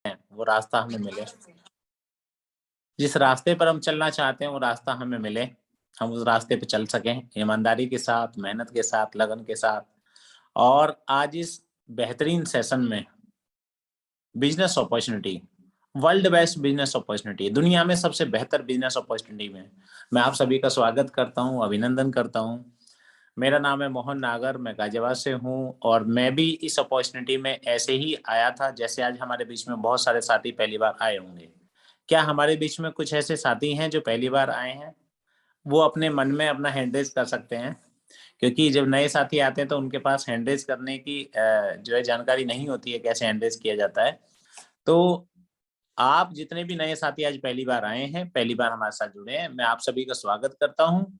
वो रास्ता हमें मिले। जिस रास्ते पर हम चलना चाहते हैं वो रास्ता हमें मिले, हम उस रास्ते पे चल सकें ईमानदारी के साथ, मेहनत के साथ, लगन के साथ। और आज इस बेहतरीन सेशन में business opportunity, world best business opportunity, दुनिया में सबसे बेहतर बिजनेस अपॉर्चुनिटी में मैं आप सभी का स्वागत करता हूं, अभिनंदन करता हूं। मेरा नाम है मोहन नागर, मैं गाजियाबाद से हूं और मैं भी इस अपॉर्चुनिटी में ऐसे ही आया था जैसे आज हमारे बीच में बहुत सारे साथी पहली बार आए होंगे। क्या हमारे बीच में कुछ ऐसे साथी हैं जो पहली बार आए हैं? वो अपने मन में अपना हैंड रेज़ कर सकते हैं, क्योंकि जब नए साथी आते हैं तो उनके पास हैंड रेज़ करने की जो है जानकारी नहीं होती है, कैसे हैंड रेज़ किया जाता है। तो आप जितने भी नए साथी आज पहली बार आए हैं, पहली बार हमारे साथ जुड़े हैं, मैं आप सभी का स्वागत करता हूँ,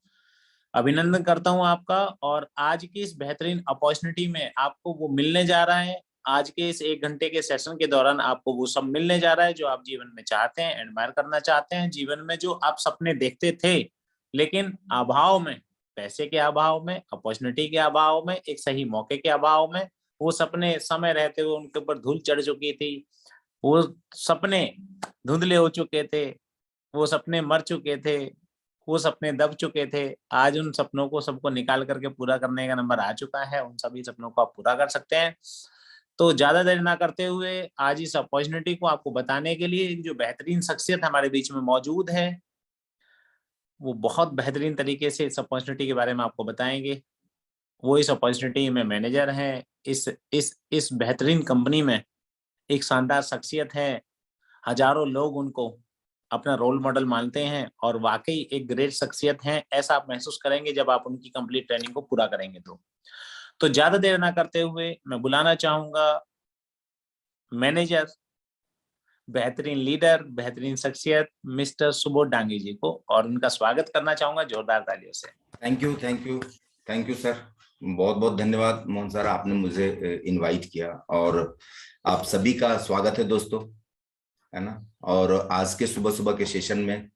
अभिनंदन करता हूँ आपका। और आज की इस बेहतरीन अपॉर्चुनिटी में आपको वो मिलने जा रहा है। आज के इस 1 घंटे के सेशन के दौरान आपको वो सब मिलने जा रहा है जो आप जीवन में चाहते हैं, एडमायर करना चाहते हैं, जीवन में जो आप सपने देखते थे, लेकिन अभाव में, पैसे के अभाव में, अपॉर्चुनिटी के अभाव में, एक सही मौके के अभाव में, वो सपने समय रहते हुए उनके ऊपर धूल चढ़ चुकी थी। वो सपने धुंधले हो चुके थे, वो सपने मर चुके थे, वो सपने दब चुके थे। आज उन सपनों को सबको निकाल करके पूरा करने का नंबर आ चुका है, उन सभी सपनों को आप पूरा कर सकते हैं। तो ज़्यादा देर ना करते हुए आज इस अपॉर्चुनिटी को आपको बताने के लिए जो बेहतरीन शख्सियत हमारे बीच में मौजूद है, वो बहुत बेहतरीन तरीके से इस अपॉर्चुनिटी के बारे में आपको बताएँगे। वो इस अपॉर्चुनिटी में मैनेजर हैं, इस बेहतरीन कंपनी में एक शानदार शख्सियत है। हज़ारों लोग उनको अपना रोल मॉडल मानते हैं और वाक़ई एक ग्रेट शख्सियत हैं, ऐसा आप महसूस करेंगे जब आप उनकी कंप्लीट ट्रेनिंग को पूरा करेंगे तो। तो ज़्यादा देर ना करते हुए मैं बुलाना चाहूँगा मैनेजर, बेहतरीन लीडर, बेहतरीन शख्सियत मिस्टर सुबोध डांगी जी को, और उनका स्वागत करना चाहूँगा जोरदार तालियों से। Thank you, thank you, thank you sir. बहुत बहुत धन्यवाद मोहन सर, आपने मुझे इनवाइट किया और आप सभी का स्वागत है दोस्तों, है ना। और आज के सुबह सुबह के सेशन में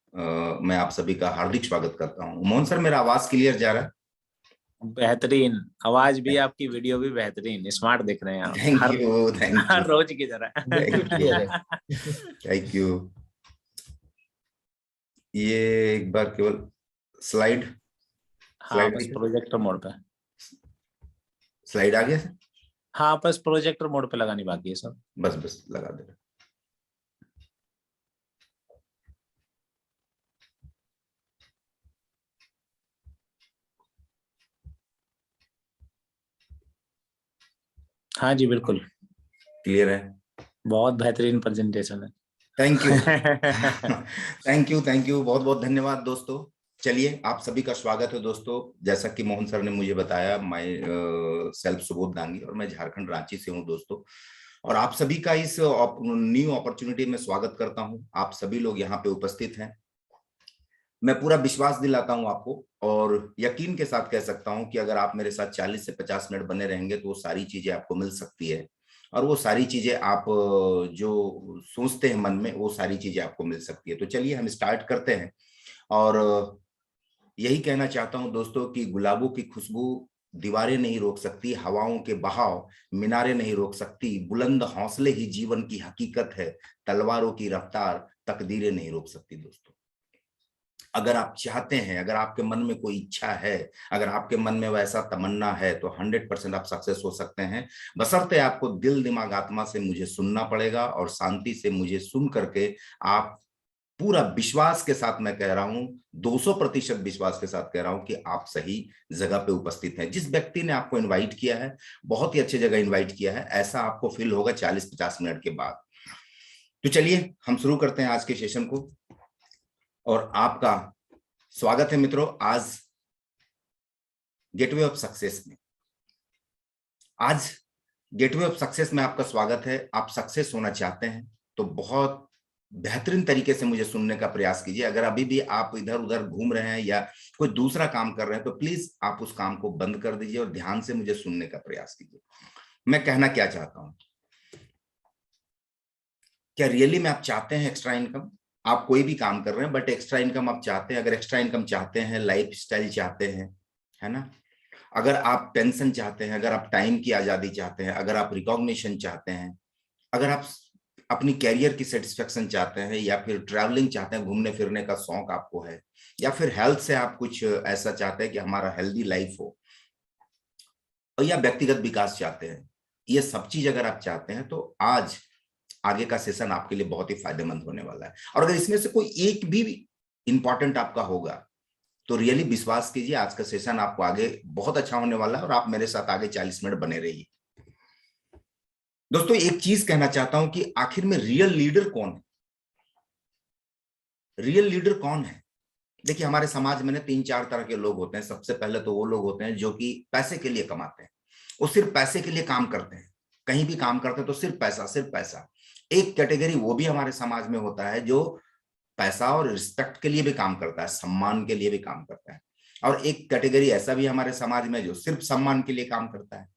मैं आप सभी का हार्दिक स्वागत करता हूँ। मोहन सर, मेरा आवाज क्लियर जा रहा है? बेहतरीन आवाज भी आपकी, वीडियो भी बेहतरीन, स्मार्ट दिख रहे हैं आप, थैंक यू, थैंक यू, हर रोज की तरह। Thank you. ये एक बार केवल स्लाइड हाँ, बस प्रोजेक्टर मोड पे। स्लाइड आ गया सर? हाँ, बस प्रोजेक्टर मोड पे लगानी बाकी है सब। बस बस लगा दे रहा। हाँ जी, बिल्कुल क्लियर है? बहुत बेहतरीन प्रेजेंटेशन है। Thank you, thank you, thank you, बहुत बहुत धन्यवाद दोस्तों। चलिए, आप सभी का स्वागत है दोस्तों। जैसा कि मोहन सर ने मुझे बताया, मैं सेल्फ सुबोध डांगी और मैं झारखंड रांची से हूं दोस्तों। और आप सभी का इस न्यू अपॉर्चुनिटी में स्वागत करता हूं। आप सभी लोग यहाँ पे उपस्थित हैं। मैं पूरा विश्वास दिलाता हूं आपको और यकीन के साथ कह सकता हूं कि अगर आप मेरे साथ 40 से 50 मिनट बने रहेंगे तो वो सारी चीजें आपको मिल सकती है। और वो सारी चीजें आप जो सोचते हैं मन में, वो सारी चीजें आपको मिल सकती है। तो चलिए हम स्टार्ट करते हैं। और यही कहना चाहता हूं दोस्तों कि गुलाबों की खुशबू दीवारें नहीं रोक सकती, हवाओं के बहाव मीनारें नहीं रोक सकती, बुलंद हौसले ही जीवन की हकीकत है, तलवारों की रफ्तार तकदीरें नहीं रोक सकती दोस्तों। अगर आप चाहते हैं, अगर आपके मन में कोई इच्छा है, अगर आपके मन में वैसा तमन्ना है तो 100% आप सक्सेस हो सकते हैं। बशर्ते आपको दिल दिमाग आत्मा से मुझे सुनना पड़ेगा और शांति से मुझे सुन करके आप पूरा विश्वास के साथ, मैं कह रहा हूं 200% विश्वास के साथ कह रहा हूं कि आप सही जगह पे उपस्थित हैं। जिस व्यक्ति ने आपको इनवाइट किया है, बहुत ही अच्छी जगह इनवाइट किया है, ऐसा आपको फील होगा 40-50 मिनट के बाद। तो चलिए हम शुरू करते हैं आज के सेशन को। और आपका स्वागत है मित्रों आज गेटवे ऑफ सक्सेस में। आज गेटवे ऑफ सक्सेस में आपका स्वागत है। आप सक्सेस होना चाहते हैं तो बहुत बेहतरीन तरीके से मुझे सुनने का प्रयास कीजिए। अगर अभी भी आप इधर उधर घूम रहे हैं या कोई दूसरा काम कर रहे हैं तो प्लीज आप उस काम को बंद कर दीजिए और ध्यान से मुझे सुनने का प्रयास कीजिए। मैं कहना क्या चाहता हूं, क्या रियली में आप चाहते हैं एक्स्ट्रा इनकम? आप कोई भी काम कर रहे हैं बट एक्स्ट्रा इनकम आप चाहते हैं। अगर एक्स्ट्रा इनकम चाहते हैं, लाइफ स्टाइल चाहते हैं, है ना, अगर आप पेंशन चाहते हैं, अगर आप टाइम की आजादी चाहते हैं, अगर आप रिकॉग्निशन चाहते हैं, अगर आप अपनी कैरियर की सेटिस्फेक्शन चाहते हैं, या फिर ट्रैवलिंग चाहते हैं, घूमने फिरने का शौक आपको है, या फिर हेल्थ से आप कुछ ऐसा चाहते हैं कि हमारा हेल्दी लाइफ हो, और या व्यक्तिगत विकास चाहते हैं, ये सब चीज अगर आप चाहते हैं तो आज आगे का सेशन आपके लिए बहुत ही फायदेमंद होने वाला है। और अगर इसमें से कोई एक भी इंपॉर्टेंट आपका होगा तो रियली विश्वास कीजिए, आज का सेशन आपको आगे बहुत अच्छा होने वाला है, और आप मेरे साथ आगे 40 मिनट बने रहिए। दोस्तों, एक चीज कहना चाहता हूं कि आखिर में रियल लीडर कौन है? रियल लीडर कौन है? देखिए, हमारे समाज में ना 3-4 तरह के लोग होते हैं। सबसे पहले तो वो लोग होते हैं जो कि पैसे के लिए कमाते हैं, वो सिर्फ पैसे के लिए काम करते हैं, कहीं भी काम करते हैं तो सिर्फ पैसा, सिर्फ पैसा। एक कैटेगरी वो भी हमारे समाज में होता है जो पैसा और रिस्पेक्ट के लिए भी काम करता है, सम्मान के लिए भी काम करता है। और एक कैटेगरी ऐसा भी हमारे समाज में जो सिर्फ सम्मान के लिए काम करता है।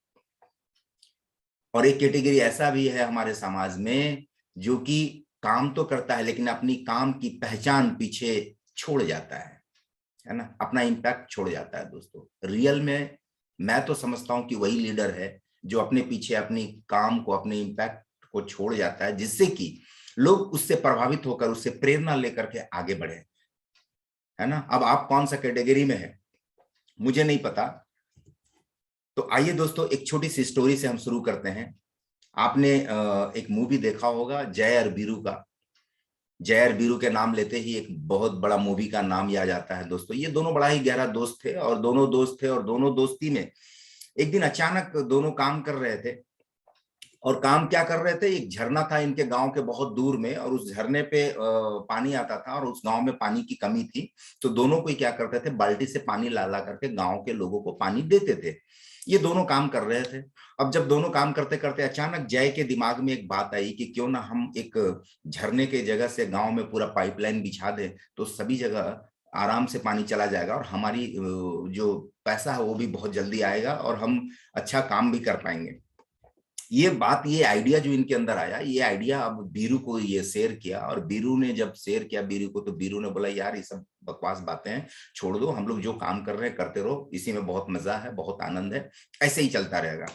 और एक कैटेगरी ऐसा भी है हमारे समाज में जो कि काम तो करता है लेकिन अपनी काम की पहचान पीछे छोड़ जाता है ना, अपना इम्पैक्ट छोड़ जाता है। दोस्तों, रियल में मैं तो समझता हूं कि वही लीडर है जो अपने पीछे अपनी काम को, अपने इम्पैक्ट को छोड़ जाता है, जिससे कि लोग उससे प्रभावित होकर, उससे प्रेरणा लेकर के आगे बढ़े, है ना। अब आप कौन सा कैटेगरी में है मुझे नहीं पता। तो आइए दोस्तों, एक छोटी सी स्टोरी से हम शुरू करते हैं। आपने एक मूवी देखा होगा जय और वीरू का। जय और वीरू के नाम लेते ही एक बहुत बड़ा मूवी का नाम याद आता है। दोस्तों, ये दोनों बड़ा ही गहरा दोस्त थे, और दोनों दोस्ती में एक दिन अचानक दोनों काम कर रहे थे। और काम क्या कर रहे थे? एक झरना था इनके गांव के बहुत दूर में, और उस झरने पे पानी आता था, और उस गांव में पानी की कमी थी। तो दोनों को क्या करते थे, बाल्टी से पानी ला ला करके गांव के लोगों को पानी देते थे। ये दोनों काम कर रहे थे। अब जब दोनों काम करते करते अचानक जय के दिमाग में एक बात आई कि क्यों ना हम एक झरने के जगह से गांव में पूरा पाइपलाइन बिछा दें, तो सभी जगह आराम से पानी चला जाएगा, और हमारी जो पैसा है वो भी बहुत जल्दी आएगा, और हम अच्छा काम भी कर पाएंगे। ये बात, ये आइडिया जो इनके अंदर आया, ये आइडिया अब बीरू को ये शेयर किया। और बीरू ने जब शेयर किया बीरू को, तो बीरू ने बोला, यार ये सब बकवास बातें हैं, छोड़ दो, हम लोग जो काम कर रहे हैं करते रहो, इसी में बहुत मजा है, बहुत आनंद है, ऐसे ही चलता रहेगा।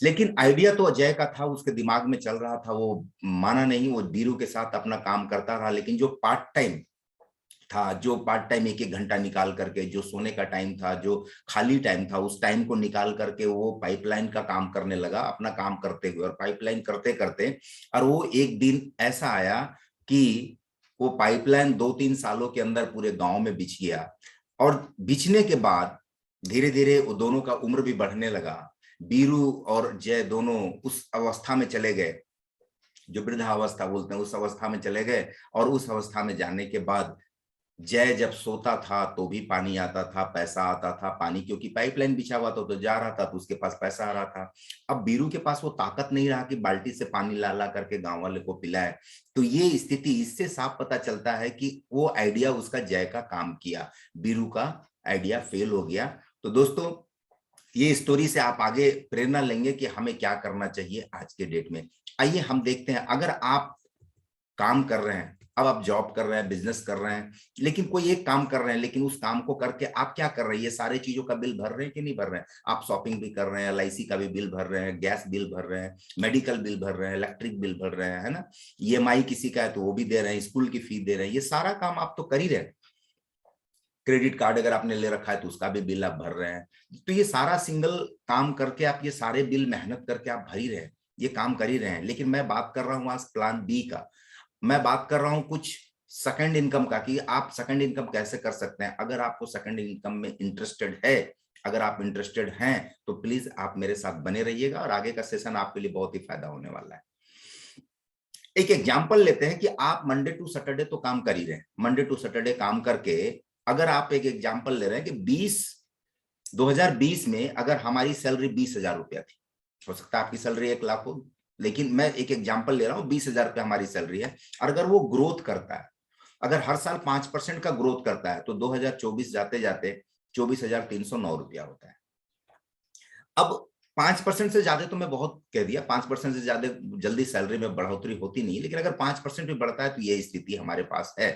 लेकिन आइडिया तो अजय का था, उसके दिमाग में चल रहा था, वो माना नहीं, वो बीरू के साथ अपना काम करता रहा। लेकिन जो पार्ट टाइम था, जो पार्ट टाइम 1-1 घंटा निकाल करके, जो सोने का टाइम था, जो खाली टाइम था, उस टाइम को निकाल करके वो पाइपलाइन का काम करने लगा, अपना काम करते हुए। और पाइपलाइन करते करते, और वो एक दिन ऐसा आया कि वो पाइपलाइन 2-3 सालों के अंदर पूरे गांव में बिछ गया। और बिछने के बाद धीरे धीरे वो दोनों का उम्र भी बढ़ने लगा। बीरू और जय दोनों उस अवस्था में चले गए जो वृद्धावस्था बोलते हैं, उस अवस्था में चले गए। और उस अवस्था में जाने के बाद जय जब सोता था तो भी पानी आता था, पैसा आता था, पानी क्योंकि पाइपलाइन बिछा हुआ था तो जा रहा था, तो उसके पास पैसा आ रहा था। अब बीरू के पास वो ताकत नहीं रहा कि बाल्टी से पानी ला ला करके गांव वाले को पिलाए। तो ये स्थिति, इससे साफ पता चलता है कि वो आइडिया उसका जय का काम किया, बीरू का आइडिया फेल हो गया। तो दोस्तों, ये स्टोरी से आप आगे प्रेरणा लेंगे कि हमें क्या करना चाहिए आज के डेट में। आइए हम देखते हैं, अगर आप काम कर रहे हैं, अब आप जॉब कर रहे हैं, बिजनेस कर रहे हैं, लेकिन कोई एक काम कर रहे हैं, लेकिन उस काम को करके आप क्या कर रहे हैं? ये सारे चीजों का बिल भर रहे हैं कि नहीं भर रहे हैं? आप शॉपिंग भी कर रहे हैं, LIC का भी बिल भर रहे हैं, गैस बिल भर रहे हैं, मेडिकल बिल भर रहे हैं, इलेक्ट्रिक बिल भर रहे हैं, है ना। EMI किसी का है तो वो भी दे रहे हैं, स्कूल की फीस दे रहे हैं, ये सारा काम आप तो कर ही रहे हैं। क्रेडिट कार्ड अगर आपने ले रखा है तो उसका भी बिल आप भर रहे हैं। तो ये सारा सिंगल काम करके आप ये सारे बिल मेहनत करके आप भर ही रहे हैं, ये काम कर ही रहे हैं। लेकिन मैं बात कर रहा हूँ आज प्लान बी का। मैं बात कर रहा हूं कुछ सेकंड इनकम का, कि आप सेकंड इनकम कैसे कर सकते हैं। अगर आपको सेकंड इनकम में इंटरेस्टेड है, अगर आप इंटरेस्टेड हैं, तो प्लीज आप मेरे साथ बने रहिएगा, और आगे का सेशन आपके लिए बहुत ही फायदा होने वाला है। एक एग्जांपल लेते हैं कि आप मंडे टू सैटरडे तो काम कर ही रहे हैं। मंडे टू सैटरडे काम करके अगर आप एक एग्जांपल ले रहे हैं कि 2020 में अगर हमारी सैलरी 20,000 रुपया थी, हो सकता है आपकी सैलरी 1 लाख हो, लेकिन मैं एक एग्जांपल ले रहा हूं, 20,000 रुपया हमारी सैलरी है। और अगर वो ग्रोथ करता है, अगर हर साल 5% का ग्रोथ करता है, तो 2024 जाते जाते 24,309 रुपया होता है। अब 5% से ज्यादा तो मैं बहुत कह दिया, 5% से ज्यादा जल्दी सैलरी में बढ़ोतरी होती नहीं, लेकिन अगर 5% भी बढ़ता है तो ये स्थिति हमारे पास है।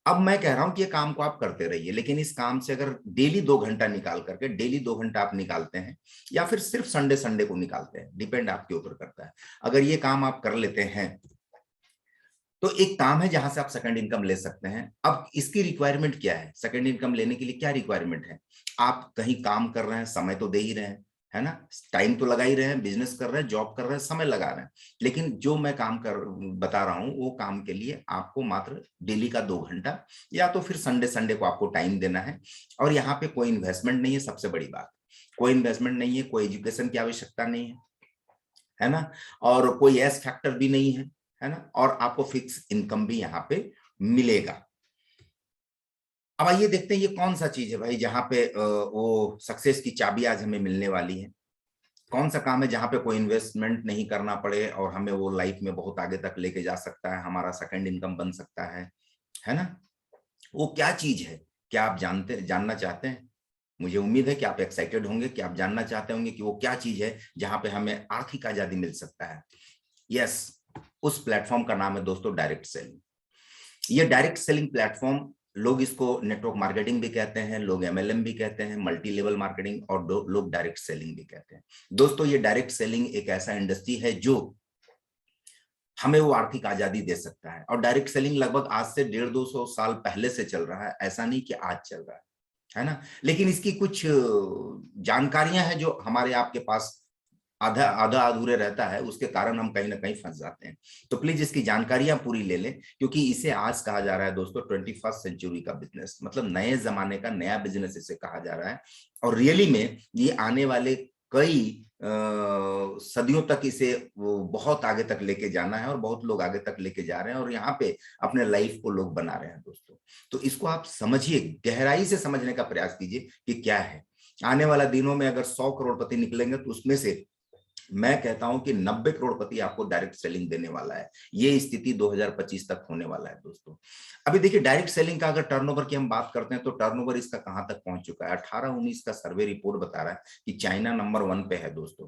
अब मैं कह रहा हूं कि ये काम को आप करते रहिए, लेकिन इस काम से अगर डेली 2 घंटा निकाल करके, डेली 2 घंटा आप निकालते हैं, या फिर सिर्फ संडे संडे को निकालते हैं, डिपेंड आपके ऊपर करता है। अगर ये काम आप कर लेते हैं तो एक काम है जहां से आप सेकंड इनकम ले सकते हैं। अब इसकी रिक्वायरमेंट क्या है, सेकंड इनकम लेने के लिए क्या रिक्वायरमेंट है? आप कहीं काम कर रहे हैं, समय तो दे ही रहे हैं, है ना, टाइम तो लगा ही रहे हैं, बिजनेस कर रहे हैं, जॉब कर रहे हैं, समय लगा रहे हैं, लेकिन जो मैं काम कर बता रहा हूं वो काम के लिए आपको मात्र डेली का 2 घंटा या तो फिर संडे संडे को आपको टाइम देना है। और यहाँ पे कोई इन्वेस्टमेंट नहीं है, सबसे बड़ी बात, कोई इन्वेस्टमेंट नहीं है, कोई एजुकेशन की आवश्यकता नहीं है ना, और कोई एस फैक्टर भी नहीं है ना, और आपको फिक्स इनकम भी यहाँ पे मिलेगा। अब आइए देखते हैं ये कौन सा चीज है भाई जहां पे वो सक्सेस की चाबी आज हमें मिलने वाली है। कौन सा काम है जहां पे कोई इन्वेस्टमेंट नहीं करना पड़े और हमें वो लाइफ में बहुत आगे तक लेके जा सकता है, हमारा सेकंड इनकम बन सकता है ना? वो क्या चीज है? क्या आप जानना चाहते हैं? मुझे उम्मीद है कि आप एक्साइटेड होंगे, कि आप जानना चाहते होंगे कि वो क्या चीज है जहां पे हमें आर्थिक आजादी मिल सकता है। यस, उस प्लेटफॉर्म का नाम है दोस्तों डायरेक्ट सेलिंग। ये डायरेक्ट सेलिंग प्लेटफॉर्म, लोग इसको नेटवर्क मार्केटिंग भी कहते हैं, लोग एमएलएम भी कहते हैं, मल्टी लेवल मार्केटिंग, और लोग डायरेक्ट सेलिंग भी कहते हैं। दोस्तों ये डायरेक्ट सेलिंग एक ऐसा इंडस्ट्री है जो हमें वो आर्थिक आजादी दे सकता है। और डायरेक्ट सेलिंग लगभग आज से 150-200 साल पहले से चल रहा है, ऐसा नहीं कि आज चल रहा है ना। लेकिन इसकी कुछ जानकारियां हैं जो हमारे आपके पास आधा आधा अधूरे रहता है, उसके कारण हम कहीं ना कहीं फंस जाते हैं। तो प्लीज इसकी जानकारियां पूरी ले लें, क्योंकि इसे आज कहा जा रहा है दोस्तों 21st सेंचुरी का बिजनेस, मतलब नए जमाने का नया बिजनेस इसे कहा जा रहा है। और रियली में ये आने वाले कई सदियों तक इसे वो बहुत आगे तक लेके जाना है, और बहुत लोग आगे तक लेके जा रहे हैं, और यहाँ पे अपने लाइफ को लोग बना रहे हैं दोस्तों। तो इसको आप समझिए, गहराई से समझने का प्रयास कीजिए कि क्या है। आने वाला दिनों में अगर 100 करोड़पति निकलेंगे तो उसमें से मैं कहता हूं कि 90 करोड़पति आपको डायरेक्ट सेलिंग देने वाला है। ये स्थिति 2025 तक होने वाला है दोस्तों। अभी देखिए डायरेक्ट सेलिंग का अगर टर्नओवर की हम बात करते हैं तो टर्नओवर इसका कहां तक पहुंच चुका है। 18-19 का सर्वे रिपोर्ट बता रहा है कि चाइना नंबर 1 पे है दोस्तों।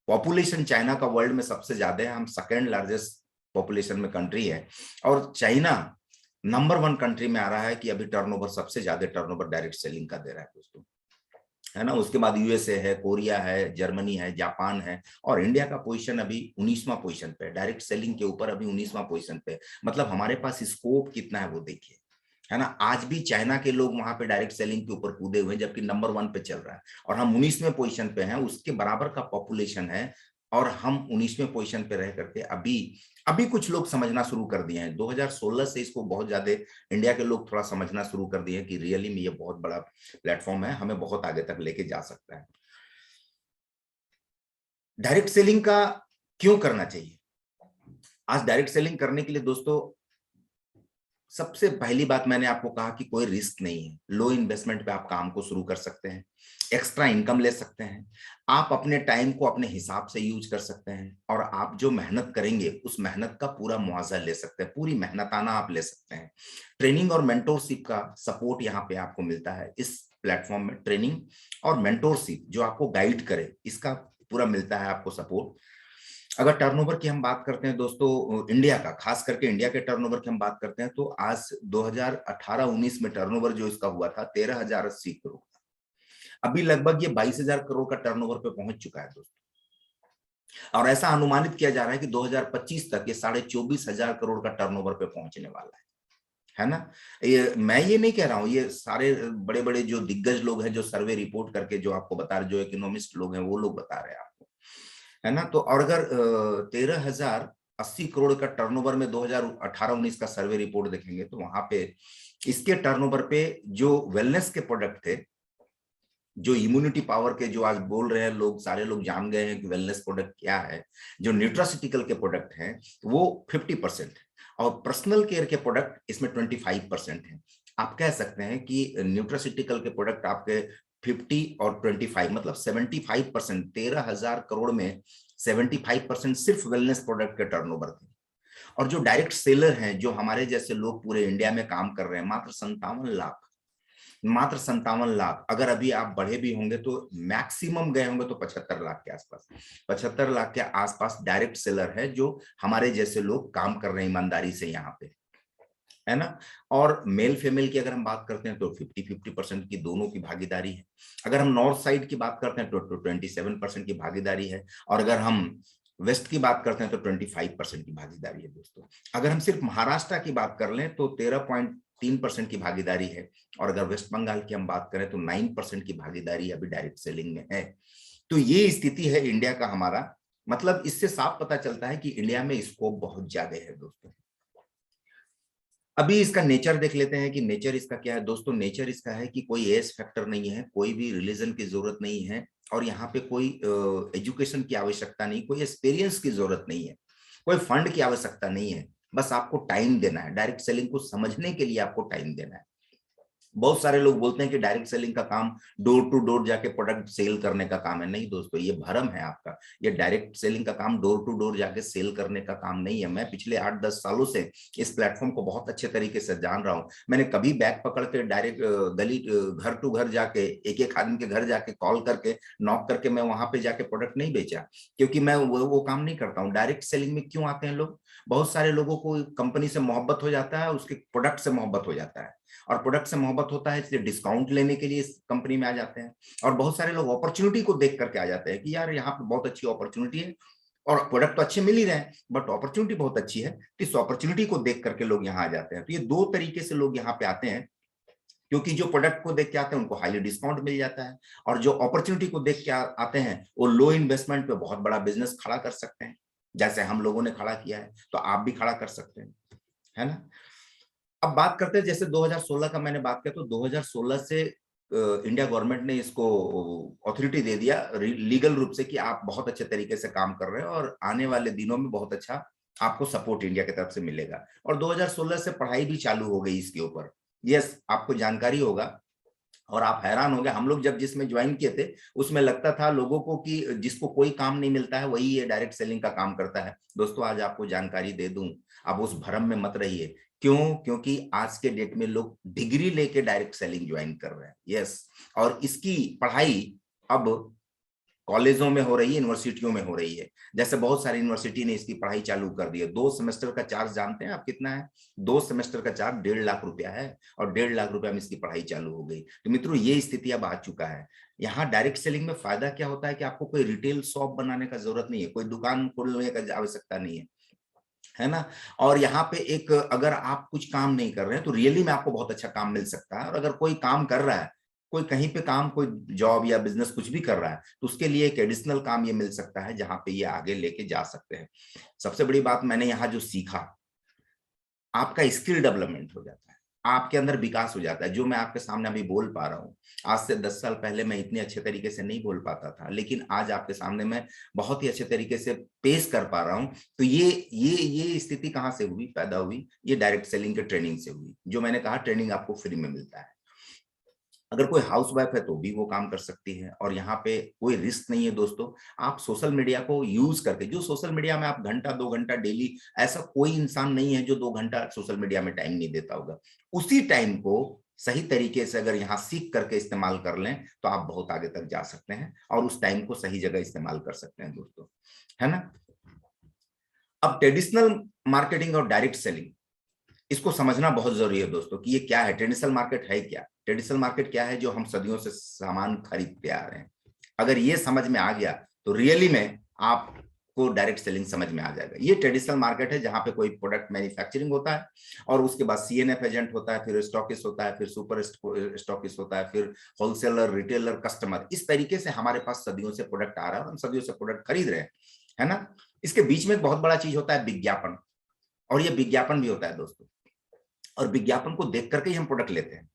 पॉपुलेशन चाइना का वर्ल्ड में सबसे ज्यादा है, हम सेकेंड लार्जेस्ट पॉपुलेशन में कंट्री है, और चाइना नंबर 1 कंट्री में आ रहा है कि अभी टर्नओवर सबसे ज्यादा टर्नओवर डायरेक्ट सेलिंग का दे रहा है दोस्तों, है ना। उसके बाद यूएसए है, कोरिया है, जर्मनी है, जापान है, और इंडिया का पोजीशन अभी 19वां पोजीशन पे, डायरेक्ट सेलिंग के ऊपर अभी 19वां पोजीशन पे। मतलब हमारे पास स्कोप कितना है वो देखिए, है ना। आज भी चाइना के लोग वहां पे डायरेक्ट सेलिंग के ऊपर कूदे हुए हैं, जबकि नंबर 1 पे चल रहा है, और हम 19वें पोजीशन पे हैं, उसके बराबर का पॉपुलेशन है, और हम 19वें पोजीशन पे रह करके अभी अभी कुछ लोग समझना शुरू कर दिए हैं। 2016 से इसको बहुत ज्यादा इंडिया के लोग थोड़ा समझना शुरू कर दिए हैं कि रियली में ये बहुत बड़ा प्लेटफॉर्म है, हमें बहुत आगे तक लेके जा सकता है। डायरेक्ट सेलिंग का क्यों करना चाहिए? आज डायरेक्ट सेलिंग करने के लिए दोस्तों सबसे पहली बात मैंने आपको कहा कि कोई रिस्क नहीं है, लो इन्वेस्टमेंट पे आप काम को शुरू कर सकते हैं, एक्स्ट्रा इनकम ले सकते हैं, आप अपने टाइम को अपने हिसाब से यूज कर सकते हैं, और आप जो मेहनत करेंगे उस मेहनत का पूरा मुआवजा ले सकते हैं, पूरी मेहनताना आप ले सकते हैं। ट्रेनिंग और मेंटोरशिप का सपोर्ट यहाँ पे आपको मिलता है इस प्लेटफॉर्म में। ट्रेनिंग और मेंटोरशिप जो आपको गाइड करे, इसका पूरा मिलता है आपको सपोर्ट। अगर टर्नओवर की हम बात करते हैं दोस्तों, इंडिया का, खास करके इंडिया के टर्नओवर की हम बात करते हैं, तो आज 2018-19 में टर्नओवर जो इसका हुआ था 13,080 करोड़, अभी लगभग ये 22,000 करोड़ का टर्नओवर पे पहुंच चुका है दोस्तों। और ऐसा अनुमानित किया जा रहा है कि 2025 तक ये 24,500 करोड़ का टर्नओवर पे पहुंचने वाला है ना। मैं ये नहीं कह रहा हूं, ये सारे बड़े बड़े जो दिग्गज लोग हैं, जो सर्वे रिपोर्ट करके जो आपको बता रहे, जो इकोनॉमिस्ट लोग हैं, वो लोग बता रहे हैं आपको, है ना। तो और अगर 13,080 करोड़ का टर्नओवर में 2018-19 का सर्वे रिपोर्ट देखेंगे तो वहां पे इसके टर्नओवर पे जो वेलनेस के प्रोडक्ट थे, जो इम्यूनिटी पावर के, जो आज बोल रहे हैं लोग, सारे लोग जान गए हैं कि वेलनेस प्रोडक्ट क्या है, जो न्यूट्रासिटिकल के प्रोडक्ट हैं वो 50% है, और पर्सनल केयर के प्रोडक्ट इसमें 25% है। आप कह सकते हैं कि न्यूट्रासिटिकल के प्रोडक्ट आपके 50 और 25 मतलब 75%, 13,000 करोड़ में 75% सिर्फ वेलनेस प्रोडक्ट के टर्नओवर थे। और जो डायरेक्ट सेलर हैं, जो हमारे जैसे लोग पूरे इंडिया में काम कर रहे हैं, मात्र 57 लाख। अगर अभी आप बढ़े भी होंगे तो मैक्सिमम गए होंगे तो 75 लाख के आसपास, 75 लाख के आसपास डायरेक्ट सेलर है जो हमारे जैसे लोग काम कर रहे हैं ईमानदारी से यहाँ पे, है ना। और मेल फीमेल की अगर हम बात करते हैं तो 50-50% की दोनों की भागीदारी है। अगर हम नॉर्थ साइड की बात करते हैं तो 27% की भागीदारी है। और अगर हम वेस्ट की बात करते हैं तो 25% की भागीदारी है दोस्तों। अगर हम सिर्फ महाराष्ट्र की बात कर लें तो 13.3% की भागीदारी है, और अगर वेस्ट बंगाल की हम बात करें तो 9% की भागीदारी अभी डायरेक्ट सेलिंग में है। तो ये स्थिति है इंडिया का हमारा। मतलब इससे साफ पता चलता है कि इंडिया में स्कोप बहुत ज्यादा है दोस्तों। अभी इसका नेचर देख लेते हैं कि नेचर इसका क्या है दोस्तों। नेचर इसका है कि कोई एज फैक्टर नहीं है, कोई भी रिलीजन की जरूरत नहीं है, और यहाँ पे कोई एजुकेशन की आवश्यकता नहीं, कोई एक्सपीरियंस की जरूरत नहीं है, कोई फंड की आवश्यकता नहीं है। बस आपको टाइम देना है, डायरेक्ट सेलिंग को समझने के लिए आपको टाइम देना है। बहुत सारे लोग बोलते हैं कि डायरेक्ट सेलिंग का काम डोर टू डोर जाके प्रोडक्ट सेल करने का काम है। नहीं दोस्तों, ये भ्रम है आपका। ये डायरेक्ट सेलिंग का काम डोर टू डोर जाके सेल करने का काम नहीं है। मैं पिछले 8-10 सालों से इस प्लेटफॉर्म को बहुत अच्छे तरीके से जान रहा हूं। मैंने कभी बैग पकड़ के डायरेक्ट गली घर टू घर जाके एक एक आदमी के घर जाके कॉल करके नॉक करके मैं वहां पे जाके प्रोडक्ट नहीं बेचा, क्योंकि मैं वो काम नहीं करता हूँ। डायरेक्ट सेलिंग में क्यों आते हैं लोग? बहुत सारे लोगों को कंपनी से मोहब्बत हो जाता है, उसके प्रोडक्ट से मोहब्बत हो जाता है, और प्रोडक्ट से मोहब्बत होता है इसलिए डिस्काउंट लेने के लिए इस कंपनी में आ जाते हैं। और बहुत सारे लोग अपॉर्चुनिटी को देख करके आ जाते हैं कि यार यहाँ पे बहुत अच्छी अपॉर्चुनिटी है, और प्रोडक्ट तो अच्छे मिल ही रहे हैं बट अपॉर्चुनिटी बहुत अच्छी है, तो इस अपॉर्चुनिटी को देख करके लोग यहाँ आ जाते हैं। तो ये दो तरीके से लोग यहाँ पे आते हैं, क्योंकि जो प्रोडक्ट को देख के आते हैं उनको हाईली डिस्काउंट मिल जाता है, और जो अपॉर्चुनिटी को देख के आते हैं वो लो इन्वेस्टमेंट पे बहुत बड़ा बिजनेस खड़ा कर सकते हैं, जैसे हम लोगों ने खड़ा किया है, तो आप भी खड़ा कर सकते हैं, है ना। अब बात करते हैं, जैसे 2016 का मैंने बात किया, तो 2016 से इंडिया गवर्नमेंट ने इसको अथॉरिटी दे दिया लीगल रूप से कि आप बहुत अच्छे तरीके से काम कर रहे हो और आने वाले दिनों में बहुत अच्छा आपको सपोर्ट इंडिया की तरफ से मिलेगा। और 2016 से पढ़ाई भी चालू हो गई इसके ऊपर। यस, आपको जानकारी होगा और आप हैरान हो गए, हम लोग जब जिसमें ज्वाइन किए थे उसमें लगता था लोगों को कि जिसको कोई काम नहीं मिलता है वही ये डायरेक्ट सेलिंग का काम करता है। दोस्तों आज आपको जानकारी दे दूं, आप उस भ्रम में मत रहिए। क्यों? क्योंकि आज के डेट में लोग डिग्री लेके डायरेक्ट सेलिंग ज्वाइन कर रहे हैं। यस, और इसकी पढ़ाई अब कॉलेजों में हो रही है, यूनिवर्सिटियों में हो रही है। जैसे बहुत सारी यूनिवर्सिटी ने इसकी पढ़ाई चालू कर दी है। 2 सेमेस्टर का चार्ज जानते हैं आप कितना है? 2 सेमेस्टर का चार्ज 1.5 लाख रुपया है, और 1.5 लाख रुपया में इसकी पढ़ाई चालू हो गई। तो मित्रों ये स्थिति अब आ चुका है। यहाँ डायरेक्ट सेलिंग में फायदा क्या होता है कि आपको कोई रिटेल शॉप बनाने का जरूरत नहीं है, कोई दुकान खोलने का आवश्यकता नहीं है ना। और यहाँ पे एक, अगर आप कुछ काम नहीं कर रहे हैं तो रियली में आपको बहुत अच्छा काम मिल सकता है, और अगर कोई काम कर रहा है, कोई कहीं पे काम, कोई जॉब या बिजनेस कुछ भी कर रहा है, तो उसके लिए एक एडिशनल काम ये मिल सकता है जहां पे ये आगे लेके जा सकते हैं। सबसे बड़ी बात मैंने यहाँ जो सीखा, आपका स्किल डेवलपमेंट हो जाता है, आपके अंदर विकास हो जाता है। जो मैं आपके सामने अभी बोल पा रहा हूँ, आज से 10 साल पहले मैं इतने अच्छे तरीके से नहीं बोल पाता था, लेकिन आज आपके सामने मैं बहुत ही अच्छे तरीके से पेश कर पा रहा हूँ। तो ये स्थिति कहाँ से हुई, पैदा हुई? ये डायरेक्ट सेलिंग के ट्रेनिंग से हुई। जो मैंने कहा, ट्रेनिंग आपको फ्री में मिलता है। अगर कोई हाउसवाइफ है तो भी वो काम कर सकती है, और यहाँ पे कोई रिस्क नहीं है दोस्तों। आप सोशल मीडिया को यूज करके, जो सोशल मीडिया में आप घंटा 2 घंटा डेली, ऐसा कोई इंसान नहीं है जो 2 घंटा सोशल मीडिया में टाइम नहीं देता होगा। उसी टाइम को सही तरीके से अगर यहाँ सीख करके इस्तेमाल कर लें तो आप बहुत आगे तक जा सकते हैं, और उस टाइम को सही जगह इस्तेमाल कर सकते हैं दोस्तों, है ना। अब ट्रेडिशनल मार्केटिंग और डायरेक्ट सेलिंग, इसको समझना बहुत जरूरी है दोस्तों कि ये क्या है। ट्रेडिशनल मार्केट है क्या? ट्रेडिशनल मार्केट क्या है? जो हम सदियों से सामान खरीदते आ रहे हैं। अगर ये समझ में आ गया तो रियली में आपको डायरेक्ट सेलिंग समझ में आ जाएगा। ये ट्रेडिशनल मार्केट है जहां पे कोई प्रोडक्ट मैन्युफैक्चरिंग होता है, और उसके बाद सीएनएफ एजेंट होता है, फिर स्टॉकिस्ट होता है, फिर सुपर स्टॉकिस्ट होता है, फिर होलसेलर, रिटेलर, कस्टमर। इस तरीके से हमारे पास सदियों से प्रोडक्ट आ रहा है और हम सदियों से प्रोडक्ट खरीद रहे हैं, है ना। इसके बीच में एक बहुत बड़ा चीज होता है विज्ञापन, और ये विज्ञापन भी होता है दोस्तों, और विज्ञापन को देख करके ही हम प्रोडक्ट लेते हैं,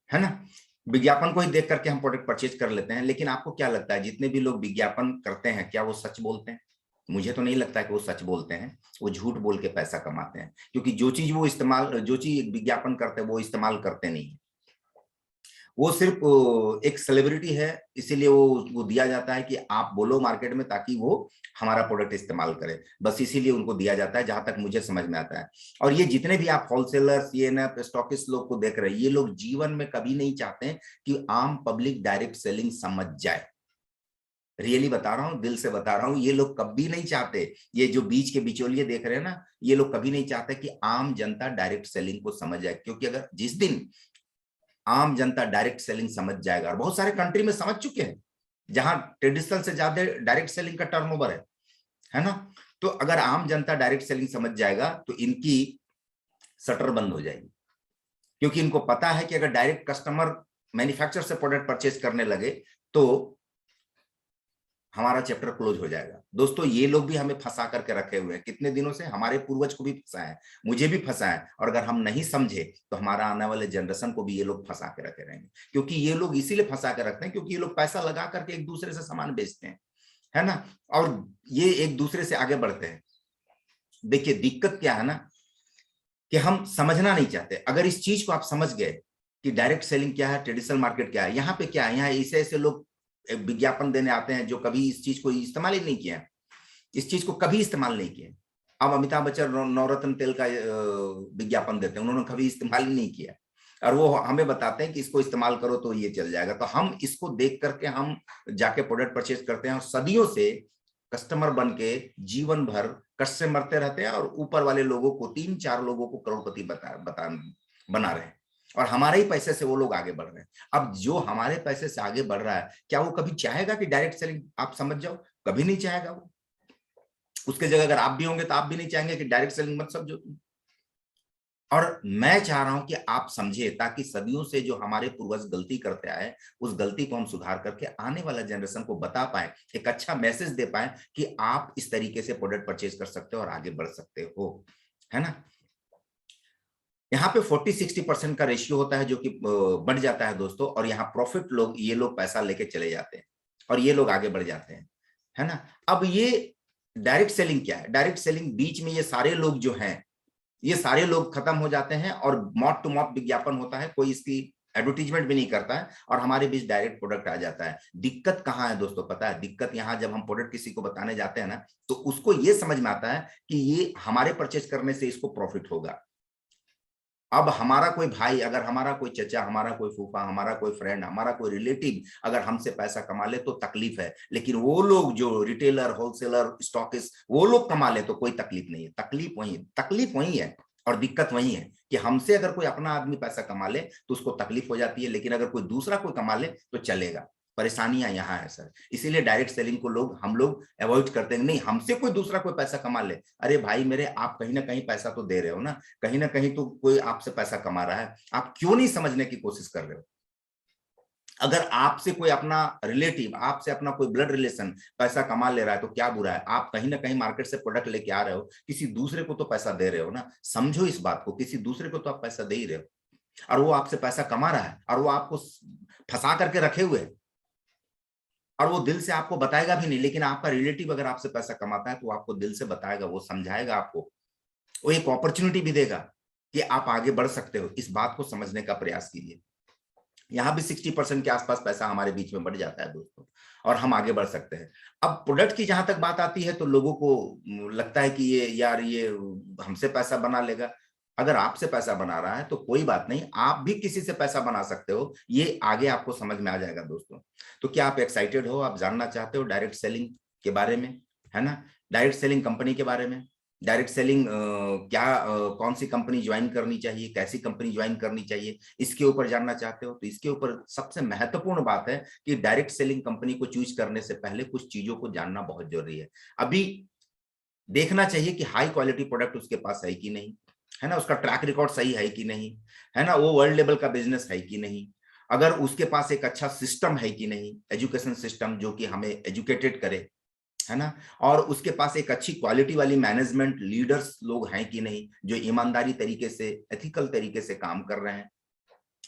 है ना। विज्ञापन को ही देख करके हम प्रोडक्ट परचेज कर लेते हैं। लेकिन आपको क्या लगता है, जितने भी लोग विज्ञापन करते हैं क्या वो सच बोलते हैं? मुझे तो नहीं लगता है कि वो सच बोलते हैं। वो झूठ बोल के पैसा कमाते हैं, क्योंकि जो चीज विज्ञापन करते हैं वो इस्तेमाल करते नहीं है। वो सिर्फ एक सेलिब्रिटी है, इसीलिए वो दिया जाता है कि आप बोलो मार्केट में ताकि वो हमारा प्रोडक्ट इस्तेमाल करे, बस इसीलिए उनको दिया जाता है, जहां तक मुझे समझ में आता है। और ये जितने भी आप होलसेलर, सीएनएफ, स्टॉकिस्ट लोग को देख रहे हैं, ये लोग जीवन में कभी नहीं चाहते कि आम पब्लिक डायरेक्ट सेलिंग समझ जाए। रियली बता रहा हूं, दिल से बता रहा हूं, ये लोग कभी नहीं चाहते। ये जो बीच के बिचौलिए देख रहे हैं ना, ये लोग कभी नहीं चाहते कि आम जनता डायरेक्ट सेलिंग को समझ जाए, क्योंकि अगर जिस दिन आम जनता डायरेक्ट सेलिंग समझ जाएगा, और बहुत सारे कंट्री में समझ चुके हैं जहां ट्रेडिशनल से ज्यादा डायरेक्ट सेलिंग का टर्नओवर है है ना। तो अगर आम जनता डायरेक्ट सेलिंग समझ जाएगा तो इनकी शटर बंद हो जाएगी, क्योंकि इनको पता है कि अगर डायरेक्ट कस्टमर मैन्युफैक्चरर से प्रोडक्ट परचेज करने लगे तो हमारा चैप्टर क्लोज हो जाएगा। दोस्तों ये लोग भी हमें फंसा करके रखे हुए हैं कितने दिनों से, हमारे पूर्वज को भी फंसा है, मुझे भी फंसा है, और अगर हम नहीं समझे तो हमारा आने वाले जनरेशन को भी ये लोग फंसा के रखे रहेंगे। क्योंकि ये लोग इसीलिए फंसा के रखते हैं क्योंकि ये लोग पैसा लगा करके एक दूसरे से सामान बेचते हैं, है ना, और ये एक दूसरे से आगे बढ़ते हैं। देखिए दिक्कत क्या है ना कि हम समझना नहीं चाहते। अगर इस चीज को आप समझ गए कि डायरेक्ट सेलिंग क्या है, ट्रेडिशनल मार्केट क्या है, यहाँ पे क्या है, यहाँ ऐसे ऐसे लोग विज्ञापन देने आते हैं जो कभी इस चीज को इस्तेमाल ही नहीं किया, इस चीज को कभी इस्तेमाल नहीं किया। अब अमिताभ बच्चन नवरत्न तेल का विज्ञापन देते हैं, उन्होंने कभी इस्तेमाल ही नहीं किया, और वो हमें बताते हैं कि इसको इस्तेमाल करो तो ये चल जाएगा। तो हम इसको देख करके हम जाके प्रोडक्ट परचेज करते हैं और सदियों से कस्टमर बन के जीवन भर कष्ट से मरते रहते हैं, और ऊपर वाले लोगों को 3-4 लोगों को करोड़पति बना रहे हैं, और हमारे ही पैसे से वो लोग आगे बढ़ रहे हैं। अब जो हमारे पैसे से आगे बढ़ रहा है, क्या वो कभी चाहेगा कि डायरेक्ट सेलिंग आप समझ जाओ? कभी नहीं चाहेगा वो। उसके जगह अगर आप भी होंगे तो आप भी नहीं चाहेंगे कि डायरेक्ट सेलिंग मत समझो तुम। और मैं चाह रहा हूं कि आप समझे, ताकि सदियों से जो हमारे पूर्वज गलती करते आए उस गलती को हम सुधार करके आने वाला जनरेशन को बता पाए, एक अच्छा मैसेज दे पाए कि आप इस तरीके से प्रोडक्ट परचेज कर सकते हो और आगे बढ़ सकते हो, है ना। यहाँ पे 40-60% का रेशियो होता है जो कि बढ़ जाता है दोस्तों, और यहाँ प्रॉफिट लोग, ये लोग पैसा लेके चले जाते हैं और ये लोग आगे बढ़ जाते हैं, है ना। अब ये डायरेक्ट सेलिंग क्या है? डायरेक्ट सेलिंग बीच में ये सारे लोग जो हैं, ये सारे लोग खत्म हो जाते हैं और मॉथ टू मॉथ विज्ञापन होता है, कोई इसकी एडवर्टीजमेंट भी नहीं करता है, और हमारे बीच डायरेक्ट प्रोडक्ट आ जाता है। दिक्कत कहाँ है दोस्तों पता है? दिक्कत यहाँ जब हम प्रोडक्ट किसी को बताने जाते हैं ना, तो उसको ये समझ में आता है कि ये हमारे परचेज करने से इसको प्रॉफिट होगा। अब हमारा कोई भाई, अगर हमारा कोई चचा, हमारा कोई फूफा, हमारा कोई फ्रेंड, हमारा कोई रिलेटिव अगर हमसे पैसा कमा ले तो तकलीफ है, लेकिन वो लोग जो रिटेलर, होलसेलर, स्टॉकिस्ट, वो लोग कमा ले तो कोई तकलीफ नहीं है। तकलीफ वही है और दिक्कत वही है कि हमसे अगर कोई अपना आदमी पैसा कमा ले तो उसको तकलीफ हो जाती है, लेकिन अगर कोई दूसरा कोई कमा ले तो चलेगा। परेशानियां यहाँ है सर, इसीलिए डायरेक्ट सेलिंग को हम लोग अवॉइड करते हैं। नहीं, हमसे कोई दूसरा कोई पैसा कमा ले, अरे भाई मेरे, आप कहीं ना कहीं पैसा तो दे रहे हो ना, कहीं ना कहीं तो कोई आपसे पैसा कमा रहा है, आप क्यों नहीं समझने की कोशिश कर रहे हो? अगर आपसे कोई अपना रिलेटिव, आपसे अपना कोई ब्लड रिलेशन पैसा कमा ले रहा है तो क्या बुरा है? आप कहीं ना कहीं मार्केट से प्रोडक्ट लेके आ रहे हो, किसी दूसरे को तो पैसा दे रहे हो ना, समझो इस बात को, किसी दूसरे को तो आप पैसा दे ही रहे हो, और वो आपसे पैसा कमा रहा है और वो आपको फंसा करके रखे हुए है, और वो दिल से आपको बताएगा भी नहीं। लेकिन आपका रिलेटिव अगर आपसे पैसा कमाता है तो वो आपको दिल से बताएगा, वो समझाएगा आपको, वो एक अपॉर्चुनिटी भी देगा कि आप आगे बढ़ सकते हो। इस बात को समझने का प्रयास कीजिए। यहाँ भी 60% के आसपास पैसा हमारे बीच में बढ़ जाता है दोस्तों, और हम आगे बढ़ सकते हैं। अब प्रोडक्ट की जहां तक बात आती है तो लोगों को लगता है कि ये यार ये हमसे पैसा बना लेगा। अगर आपसे पैसा बना रहा है तो कोई बात नहीं, आप भी किसी से पैसा बना सकते हो, ये आगे आपको समझ में आ जाएगा दोस्तों। तो क्या आप एक्साइटेड हो? आप जानना चाहते हो डायरेक्ट सेलिंग के बारे में, है ना, डायरेक्ट सेलिंग कंपनी के बारे में, डायरेक्ट सेलिंग कौन सी कंपनी ज्वाइन करनी चाहिए, कैसी कंपनी ज्वाइन करनी चाहिए, इसके ऊपर जानना चाहते हो? तो इसके ऊपर सबसे महत्वपूर्ण बात है कि डायरेक्ट सेलिंग कंपनी को चूज करने से पहले कुछ चीजों को जानना बहुत जरूरी है। अभी देखना चाहिए कि हाई क्वालिटी प्रोडक्ट उसके पास है कि नहीं, है ना, उसका ट्रैक रिकॉर्ड सही है कि नहीं, है ना, वो वर्ल्ड लेवल का बिजनेस है कि नहीं, अगर उसके पास एक अच्छा सिस्टम है कि नहीं, एजुकेशन सिस्टम जो कि हमें एजुकेटेड करे, है ना, और उसके पास एक अच्छी क्वालिटी वाली मैनेजमेंट लीडर्स लोग हैं कि नहीं, जो ईमानदारी तरीके से, एथिकल तरीके से काम कर रहे हैं,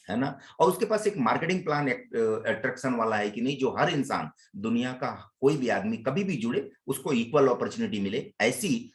है ना, और उसके पास एक मार्केटिंग प्लान अट्रैक्शन वाला है कि नहीं, जो हर इंसान, दुनिया का कोई भी आदमी कभी भी जुड़े उसको इक्वल अपॉर्चुनिटी मिले, ऐसी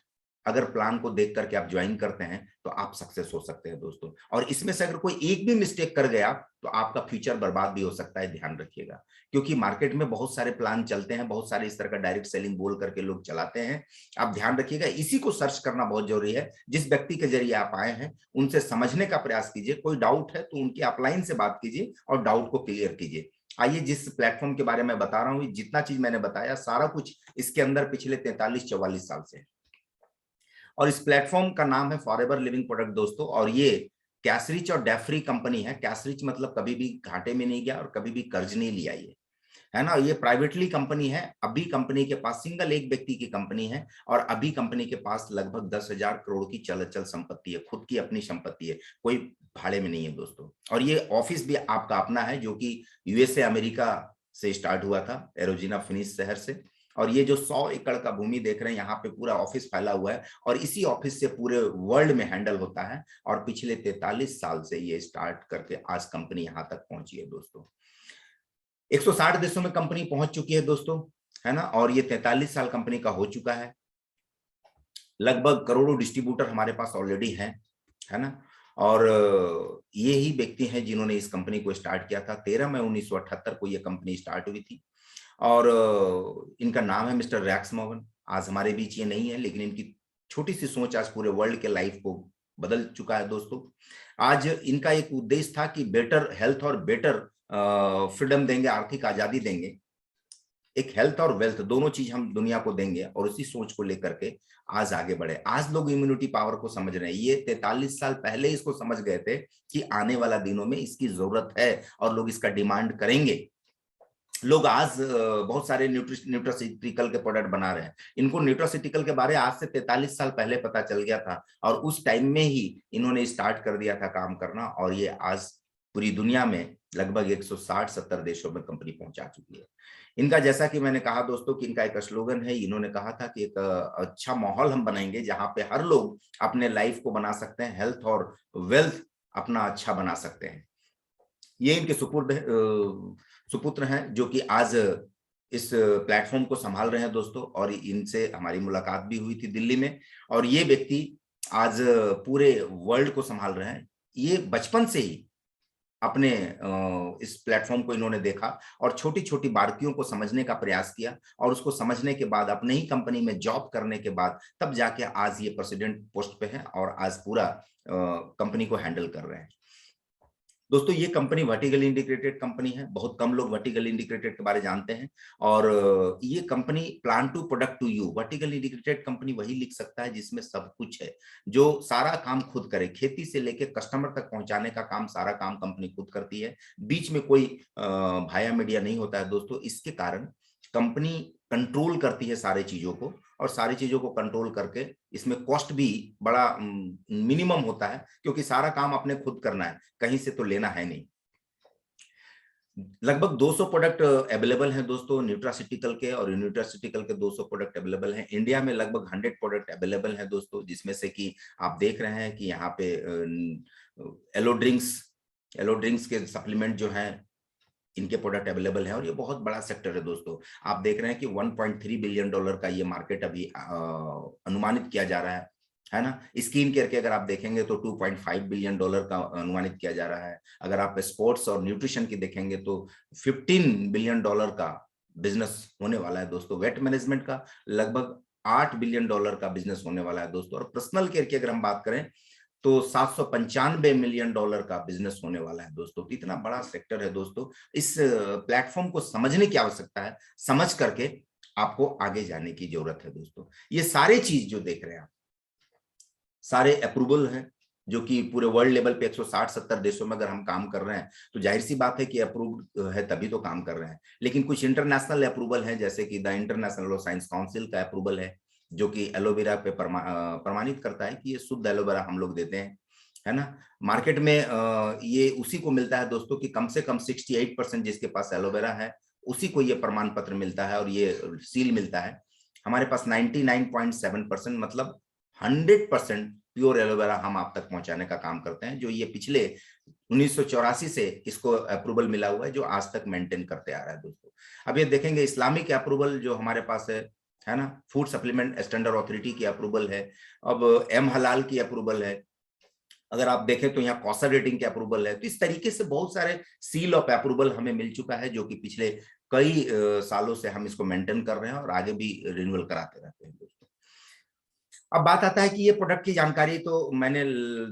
अगर प्लान को देख करके आप ज्वाइन करते हैं तो आप सक्सेस हो सकते हैं दोस्तों। और इसमें से अगर कोई एक भी मिस्टेक कर गया तो आपका फ्यूचर बर्बाद भी हो सकता है, ध्यान रखिएगा। क्योंकि मार्केट में बहुत सारे प्लान चलते हैं, बहुत सारे इस तरह का डायरेक्ट सेलिंग बोल करके लोग चलाते हैं, आप ध्यान रखिएगा। इसी को सर्च करना बहुत जरूरी है। जिस व्यक्ति के जरिए आप आए हैं उनसे समझने का प्रयास कीजिए, कोई डाउट है तो उनकी अपलाइन से बात कीजिए और डाउट को क्लियर कीजिए। आइए, जिस प्लेटफॉर्म के बारे में बता रहा हूँ, जितना चीज मैंने बताया सारा कुछ इसके अंदर पिछले 43-44 साल से, और इस प्लेटफॉर्म का नाम है फॉरएवर लिविंग प्रोडक्ट दोस्तों। और ये कैशरिच और डेफ्री कंपनी है। कैशरिच मतलब कभी भी घाटे में नहीं गया और कभी भी कर्ज नहीं लिया ये, है ना। ये प्राइवेटली कंपनी है, अभी कंपनी के पास सिंगल एक व्यक्ति की कंपनी है और अभी कंपनी के पास लगभग 10,000 करोड़ की चल संपत्ति है, खुद की अपनी संपत्ति है, कोई भाड़े में नहीं है दोस्तों। और ये ऑफिस भी आपका अपना है जो कि यूएसए अमेरिका से स्टार्ट हुआ था, एरोजिना फिनिक्स शहर से। और ये जो 100 एकड़ का भूमि देख रहे हैं, यहाँ पे पूरा ऑफिस फैला हुआ है और इसी ऑफिस से पूरे वर्ल्ड में हैंडल होता है। और पिछले 43 साल से ये स्टार्ट करके आज कंपनी यहाँ तक पहुंची है दोस्तों। 160 देशों में कंपनी पहुंच चुकी है दोस्तों, है ना। और ये 43 साल कंपनी का हो चुका है। लगभग करोड़ों डिस्ट्रीब्यूटर हमारे पास ऑलरेडी हैं, है ना। और ये ही व्यक्ति हैं जिन्होंने इस कंपनी को स्टार्ट किया था। 13 मई 1978 को ये कंपनी स्टार्ट हुई थी और इनका नाम है मिस्टर रैक्स मॉर्गन। आज हमारे बीच ये नहीं है, लेकिन इनकी छोटी सी सोच आज पूरे वर्ल्ड के लाइफ को बदल चुका है दोस्तों। आज इनका एक उद्देश्य था कि बेटर हेल्थ और बेटर फ्रीडम देंगे, आर्थिक आजादी देंगे, एक हेल्थ और वेल्थ दोनों चीज हम दुनिया को देंगे, और उसी सोच को लेकर के आज आगे बढ़े। आज लोग इम्यूनिटी पावर को समझ रहे हैं। ये 43 साल पहले इसको समझ गए थे कि आने वाला दिनों में इसकी जरूरत है और लोग इसका डिमांड करेंगे। लोग आज बहुत सारे न्यूट्रासिटिकल के प्रोडक्ट बना रहे हैं। इनको न्यूट्रासिटिकल के बारे आज से 43 साल पहले पता चल गया था और उस टाइम में ही इन्होंने स्टार्ट कर दिया था काम करना, और ये आज पूरी दुनिया में लगभग 160-70 देशों में कंपनी पहुंचा चुकी है। इनका जैसा कि मैंने कहा दोस्तों कि इनका एक स्लोगन है। इन्होंने कहा था कि एक अच्छा माहौल हम बनाएंगे जहां पे हर लोग अपने लाइफ को बना सकते हैं, हेल्थ और वेल्थ अपना अच्छा बना सकते हैं। ये इनके सुपुत्र हैं जो कि आज इस प्लेटफॉर्म को संभाल रहे हैं दोस्तों, और इनसे हमारी मुलाकात भी हुई थी दिल्ली में। और ये व्यक्ति आज पूरे वर्ल्ड को संभाल रहे हैं। ये बचपन से ही अपने इस प्लेटफॉर्म को इन्होंने देखा और छोटी छोटी बारीकियों को समझने का प्रयास किया, और उसको समझने के बाद अपने ही कंपनी में जॉब करने के बाद तब जाके आज ये प्रेसिडेंट पोस्ट पे हैं और आज पूरा कंपनी को हैंडल कर रहे हैं। दोस्तों ये कंपनी वर्टिकली इंटीग्रेटेड कंपनी है। बहुत कम लोग वर्टिकली इंटीग्रेटेड के बारे में जानते हैं, और ये company plan to product to you. Vertically integrated company वही लिख सकता है जिसमें सब कुछ है, जो सारा काम खुद करे, खेती से लेके कस्टमर तक पहुंचाने का काम, सारा काम कंपनी खुद करती है। बीच में कोई भाया मीडिया नहीं होता है दोस्तों। इसके कारण कंपनी कंट्रोल करती है सारी चीजों को, और सारी चीजों को कंट्रोल करके इसमें कॉस्ट भी बड़ा मिनिमम होता है, क्योंकि सारा काम अपने खुद करना है, कहीं से तो लेना है नहीं। लगभग 200 प्रोडक्ट अवेलेबल हैं दोस्तों न्यूट्रासिटिकल के, और न्यूट्रासिटिकल के 200 प्रोडक्ट अवेलेबल हैं। इंडिया में लगभग 100 प्रोडक्ट अवेलेबल हैं दोस्तों, जिसमें से कि आप देख रहे हैं कि यहाँ पे एलो ड्रिंक्स के सप्लीमेंट जो हैं इनके प्रोडक्ट अवेलेबल है। और ये बहुत बड़ा सेक्टर है दोस्तों। आप देख रहे हैं कि $1.3 बिलियन का ये मार्केट अभी अनुमानित किया जा रहा है ना। स्किन केयर के अगर आप देखेंगे तो $2.5 बिलियन का अनुमानित किया जा रहा है। अगर आप स्पोर्ट्स और न्यूट्रिशन की देखेंगे तो $15 बिलियन का बिजनेस होने वाला है दोस्तों। वेट मैनेजमेंट का लगभग $8 बिलियन का बिजनेस होने वाला है दोस्तों। और पर्सनल केयर की अगर हम बात करें तो $795 मिलियन का बिजनेस होने वाला है दोस्तों। इतना बड़ा सेक्टर है दोस्तों। इस प्लेटफॉर्म को समझने की आवश्यकता है, समझ करके आपको आगे जाने की जरूरत है दोस्तों। ये सारे चीज जो देख रहे हैं आप, सारे अप्रूवल हैं, जो कि पूरे वर्ल्ड लेवल पे 160-70 देशों में अगर हम काम कर रहे हैं तो जाहिर सी बात है कि अप्रूव है तभी तो काम कर रहे हैं। लेकिन कुछ इंटरनेशनल अप्रूवल है, जैसे कि द इंटरनेशनल साइंस काउंसिल का अप्रूवल है, जो कि एलोवेरा पे प्रमाणित करता है कि ये शुद्ध एलोवेरा हम लोग देते हैं, है ना। मार्केट में ये उसी को मिलता है दोस्तों कि कम से कम 68% जिसके पास एलोवेरा है उसी को ये प्रमाण पत्र मिलता है और ये सील मिलता है। हमारे पास 99.7% मतलब 100% प्योर एलोवेरा हम आप तक पहुंचाने का काम करते हैं, जो ये पिछले 1984 से इसको अप्रूवल मिला हुआ है, जो आज तक मेंटेन करते आ रहा है दोस्तों। अब ये देखेंगे इस्लामिक अप्रूवल जो हमारे पास है ना, फूड सप्लीमेंट स्टैंडर्ड अथॉरिटी की अप्रूवल है। अब एम हलाल की अप्रूवल है। अगर आप देखें तो यहाँ कॉसर रेटिंग के अप्रूवल है। तो इस तरीके से बहुत सारे सील ऑफ अप्रूवल हमें मिल चुका है, जो कि पिछले कई सालों से हम इसको मेंटेन कर रहे हैं और आगे भी रिन्यूअल कराते रहते हैं दोस्तों। अब बात आता है कि ये प्रोडक्ट की जानकारी तो मैंने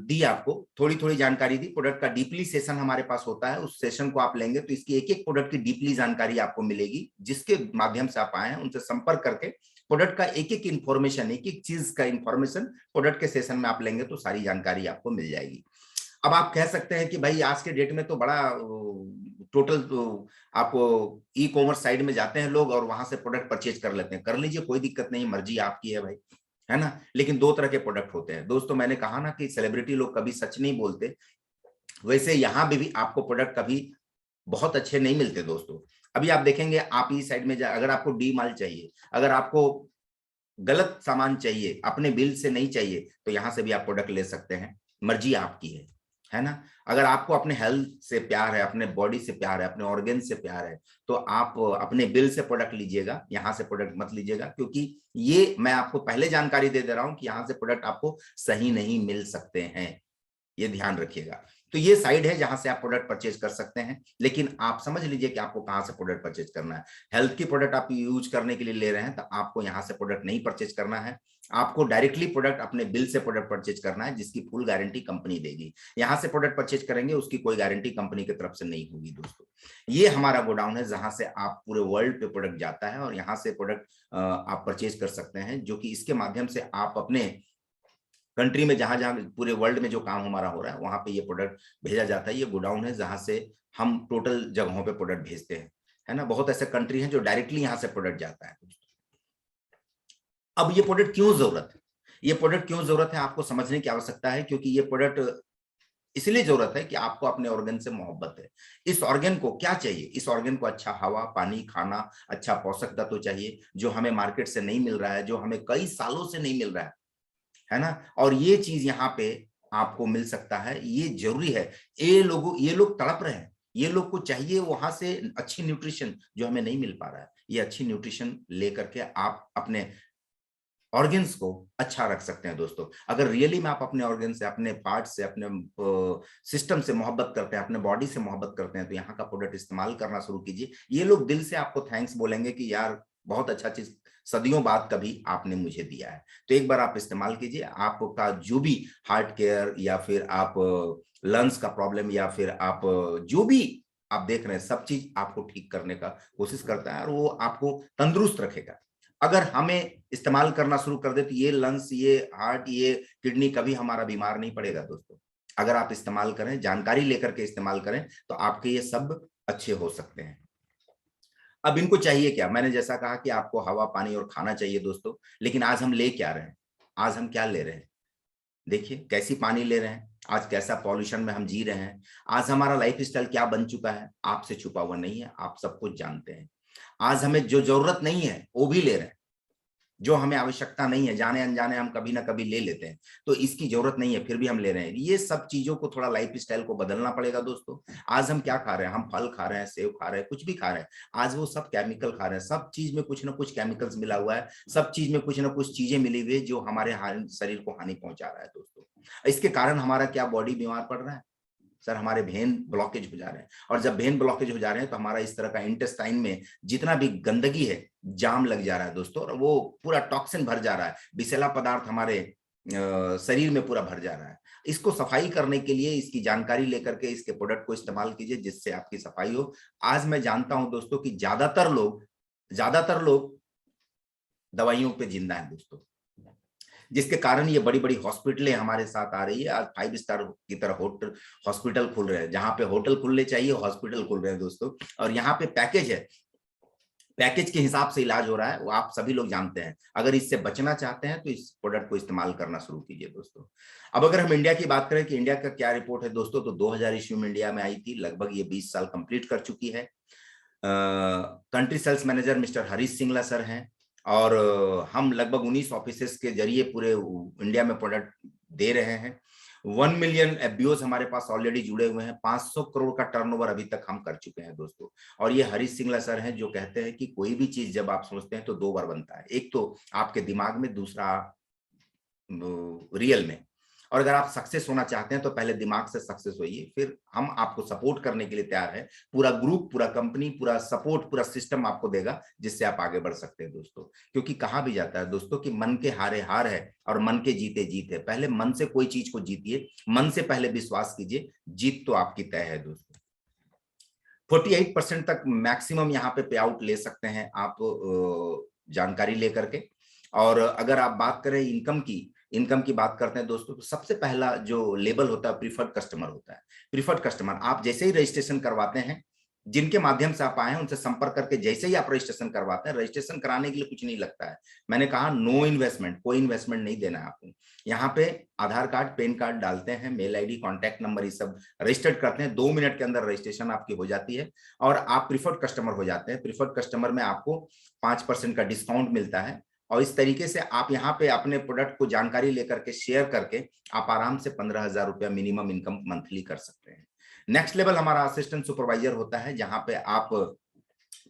दी आपको, थोड़ी थोड़ी जानकारी दी। प्रोडक्ट का डीपली सेशन हमारे पास होता है, उस सेशन को आप लेंगे तो इसकी एक एक प्रोडक्ट की डीपली जानकारी आपको मिलेगी, जिसके माध्यम से आप आए हैं उनसे संपर्क करके प्रोडक्ट का एक एक इंफॉर्मेशन, एक एक चीज का इंफॉर्मेशन प्रोडक्ट के सेशन में आप लेंगे तो सारी जानकारी आपको मिल जाएगी। अब आप कह सकते हैं कि भाई आज के डेट में तो बड़ा टोटल आपको ई कॉमर्स साइड में जाते हैं लोग और वहां से प्रोडक्ट परचेज कर लेते हैं। कर लीजिए, कोई दिक्कत नहीं, मर्जी आपकी है भाई, है ना। लेकिन दो तरह के प्रोडक्ट होते हैं दोस्तों। मैंने कहा ना कि सेलिब्रिटी लोग कभी सच नहीं बोलते, वैसे यहाँ भी आपको प्रोडक्ट कभी बहुत अच्छे नहीं मिलते दोस्तों। अभी आप देखेंगे, आप इस साइड में अगर आपको डी माल चाहिए, अगर आपको गलत सामान चाहिए, अपने बिल से नहीं चाहिए, तो यहां से भी आप प्रोडक्ट ले सकते हैं, मर्जी आपकी है ना। अगर आपको अपने हेल्थ से प्यार है, अपने बॉडी से प्यार है, अपने ऑर्गन से प्यार है, तो आप अपने बिल से प्रोडक्ट लीजिएगा, यहां से प्रोडक्ट मत लीजिएगा, क्योंकि ये मैं आपको पहले जानकारी दे रहा हूं कि यहां से प्रोडक्ट आपको सही नहीं मिल सकते हैं, ये ध्यान रखिएगा। तो ये साइड है जहां से आप प्रोडक्ट परचेज कर सकते हैं, लेकिन आप समझ लीजिए कि आपको कहां से प्रोडक्ट परचेज करना है। हेल्थ की प्रोडक्ट आप यूज करने के लिए ले रहे हैं, तो आपको यहां से प्रोडक्ट नहीं परचेज करना है, आपको डायरेक्टली प्रोडक्ट अपने बिल से प्रोडक्ट परचेज करना है, जिसकी फुल गारंटी कंपनी देगी। यहां से प्रोडक्ट परचेज करेंगे, उसकी कोई गारंटी कंपनी की तरफ से नहीं होगी दोस्तों। ये हमारा गोडाउन है जहां से आप पूरे वर्ल्ड पे प्रोडक्ट जाता है और यहाँ से प्रोडक्ट आप परचेज कर सकते हैं, जो कि इसके माध्यम से आप अपने कंट्री में जहां जहां पूरे वर्ल्ड में जो काम हमारा हो रहा है वहां पे ये प्रोडक्ट भेजा जाता है। ये गोडाउन है जहां से हम टोटल जगहों पे प्रोडक्ट भेजते हैं, है ना। बहुत ऐसे कंट्री हैं जो डायरेक्टली यहां से प्रोडक्ट जाता है। अब ये प्रोडक्ट क्यों जरूरत है, ये प्रोडक्ट क्यों जरूरत है आपको समझने की आवश्यकता है, क्योंकि ये प्रोडक्ट इसलिए जरूरत है कि आपको अपने ऑर्गन से मोहब्बत है। इस ऑर्गन को क्या चाहिए, इस ऑर्गन को अच्छा हवा, पानी, खाना, अच्छा पोषक तत्व चाहिए, जो हमें मार्केट से नहीं मिल रहा है, जो हमें कई सालों से नहीं मिल रहा है ना। और ये चीज यहाँ पे आपको मिल सकता है, ये जरूरी है। ये लोग तड़प रहे हैं, ये लोग को चाहिए वहां से अच्छी न्यूट्रिशन, जो हमें नहीं मिल पा रहा है। ये अच्छी न्यूट्रिशन लेकर के आप अपने ऑर्गन्स को अच्छा रख सकते हैं दोस्तों। अगर रियली में आप अपने ऑर्गन से, अपने पार्ट से, अपने सिस्टम से मोहब्बत करते हैं, अपने बॉडी से मोहब्बत करते हैं, तो यहाँ का प्रोडक्ट इस्तेमाल करना शुरू कीजिए। ये लोग दिल से आपको थैंक्स बोलेंगे कि यार बहुत अच्छा चीज सदियों बाद कभी आपने मुझे दिया है। तो एक बार आप इस्तेमाल कीजिए, आपका जो भी हार्ट केयर या फिर आप लंग्स का प्रॉब्लम या फिर आप जो भी आप देख रहे हैं, सब चीज आपको ठीक करने का कोशिश करता है और वो आपको तंदुरुस्त रखेगा। अगर हमें इस्तेमाल करना शुरू कर दे तो ये लंग्स, ये हार्ट, ये किडनी कभी हमारा बीमार नहीं पड़ेगा दोस्तों। अगर आप इस्तेमाल करें, जानकारी लेकर के इस्तेमाल करें, तो आपके ये सब अच्छे हो सकते हैं। अब इनको चाहिए क्या, मैंने जैसा कहा कि आपको हवा, पानी और खाना चाहिए दोस्तों, लेकिन आज हम ले क्या रहे हैं, आज हम क्या ले रहे हैं, देखिए कैसी पानी ले रहे हैं, आज कैसा पॉल्यूशन में हम जी रहे हैं, आज हमारा लाइफ स्टाइल क्या बन चुका है, आपसे छुपा हुआ नहीं है, आप सब कुछ जानते हैं। आज हमें जो जरूरत नहीं है वो भी ले रहे हैं, जो हमें आवश्यकता नहीं है, जाने अनजाने हम कभी ना कभी ले लेते हैं, तो इसकी जरूरत नहीं है फिर भी हम ले रहे हैं। ये सब चीजों को थोड़ा लाइफ स्टाइल को बदलना पड़ेगा दोस्तों। आज हम क्या खा रहे हैं, हम फल खा रहे हैं, सेब खा रहे हैं, कुछ भी खा रहे हैं, आज वो सब केमिकल खा रहे हैं। सब चीज में कुछ ना कुछ केमिकल्स मिला हुआ है, सब चीज में कुछ ना कुछ चीजें मिली हुई है जो हमारे शरीर को हानि पहुंचा रहा है दोस्तों। इसके कारण हमारा क्या बॉडी बीमार पड़ रहा है सर, हमारे वेन ब्लॉकेज हो जा रहे हैं, और जब वेन ब्लॉकेज हो जा रहे हैं तो हमारा इस तरह का इंटेस्टाइन में जितना भी गंदगी है जाम लग जा रहा है दोस्तों, और वो पूरा टॉक्सिन भर जा रहा है, विषैला पदार्थ हमारे शरीर में पूरा भर जा रहा है। इसको सफाई करने के लिए इसकी जानकारी लेकर के इसके प्रोडक्ट को इस्तेमाल कीजिए, जिससे आपकी सफाई हो। आज मैं जानता हूं दोस्तों कि ज्यादातर लोग दवाइयों पे जिंदा है दोस्तों, जिसके कारण ये बड़ी बड़ी हॉस्पिटलें हमारे साथ आ रही है। आज 5 स्टार की तरह हॉस्पिटल खुल रहे हैं, जहां पे होटल खुलने चाहिए हॉस्पिटल खुल रहे हैं दोस्तों। और यहाँ पे पैकेज है, पैकेज के हिसाब से इलाज हो रहा है, वो आप सभी लोग जानते हैं। अगर इससे बचना चाहते हैं तो इस प्रोडक्ट को इस्तेमाल करना शुरू कीजिए दोस्तों। अब अगर हम इंडिया की बात करें कि इंडिया का क्या रिपोर्ट है दोस्तों, तो 2000 इश्यू में इंडिया में आई थी, लगभग ये 20 साल कंप्लीट कर चुकी है। Country sales manager mister Harish Singla sir हैं, और हम लगभग 19 ऑफिसेस के जरिए पूरे इंडिया में प्रोडक्ट दे रहे हैं। 1 मिलियन एफबीओस हमारे पास ऑलरेडी जुड़े हुए हैं, 500 करोड़ का टर्नओवर अभी तक हम कर चुके हैं दोस्तों। और ये हरीश सिंगला सर हैं जो कहते हैं कि कोई भी चीज जब आप सोचते हैं तो 2 बार बनता है, एक तो आपके दिमाग में, दूसरा रियल में। और अगर आप सक्सेस होना चाहते हैं तो पहले दिमाग से सक्सेस होइए, फिर हम आपको सपोर्ट करने के लिए तैयार है। पूरा ग्रुप, पूरा कंपनी, पूरा सपोर्ट, पूरा सिस्टम आपको देगा, जिससे आप आगे बढ़ सकते हैं दोस्तों। क्योंकि कहा भी जाता है दोस्तों कि मन के हारे हार है और मन के जीते जीत है। पहले मन से कोई चीज को जीतिए, मन से पहले विश्वास कीजिए, जीत तो आपकी तय है दोस्तों। 48% तक मैक्सिमम यहाँ पे पे आउट ले सकते हैं आप जानकारी लेकर के। और अगर आप बात करें इनकम की बात करते हैं दोस्तों, तो सबसे पहला जो लेबल होता है प्रीफर्ड कस्टमर होता है। प्रीफर्ड कस्टमर, आप जैसे ही रजिस्ट्रेशन करवाते हैं, जिनके माध्यम से आप आए हैं उनसे संपर्क करके जैसे ही आप रजिस्ट्रेशन करवाते हैं, रजिस्ट्रेशन कराने के लिए कुछ नहीं लगता है। मैंने कहा नो इन्वेस्टमेंट, कोई इन्वेस्टमेंट नहीं देना है आपको। यहाँ पे आधार कार्ड, पैन कार्ड डालते हैं, मेल आईडी, कॉन्टैक्ट नंबर, ये सब रजिस्टर्ड करते हैं, 2 मिनट के अंदर रजिस्ट्रेशन आपकी हो जाती है और आप प्रीफर्ड कस्टमर हो जाते हैं। प्रीफर्ड कस्टमर में आपको 5% का डिस्काउंट मिलता है और इस तरीके से आप यहाँ पे अपने प्रोडक्ट को जानकारी लेकर के शेयर करके आप आराम से 15,000 रुपया मिनिमम इनकम मंथली कर सकते हैं। नेक्स्ट लेवल हमारा असिस्टेंट सुपरवाइजर होता है, जहां पे आप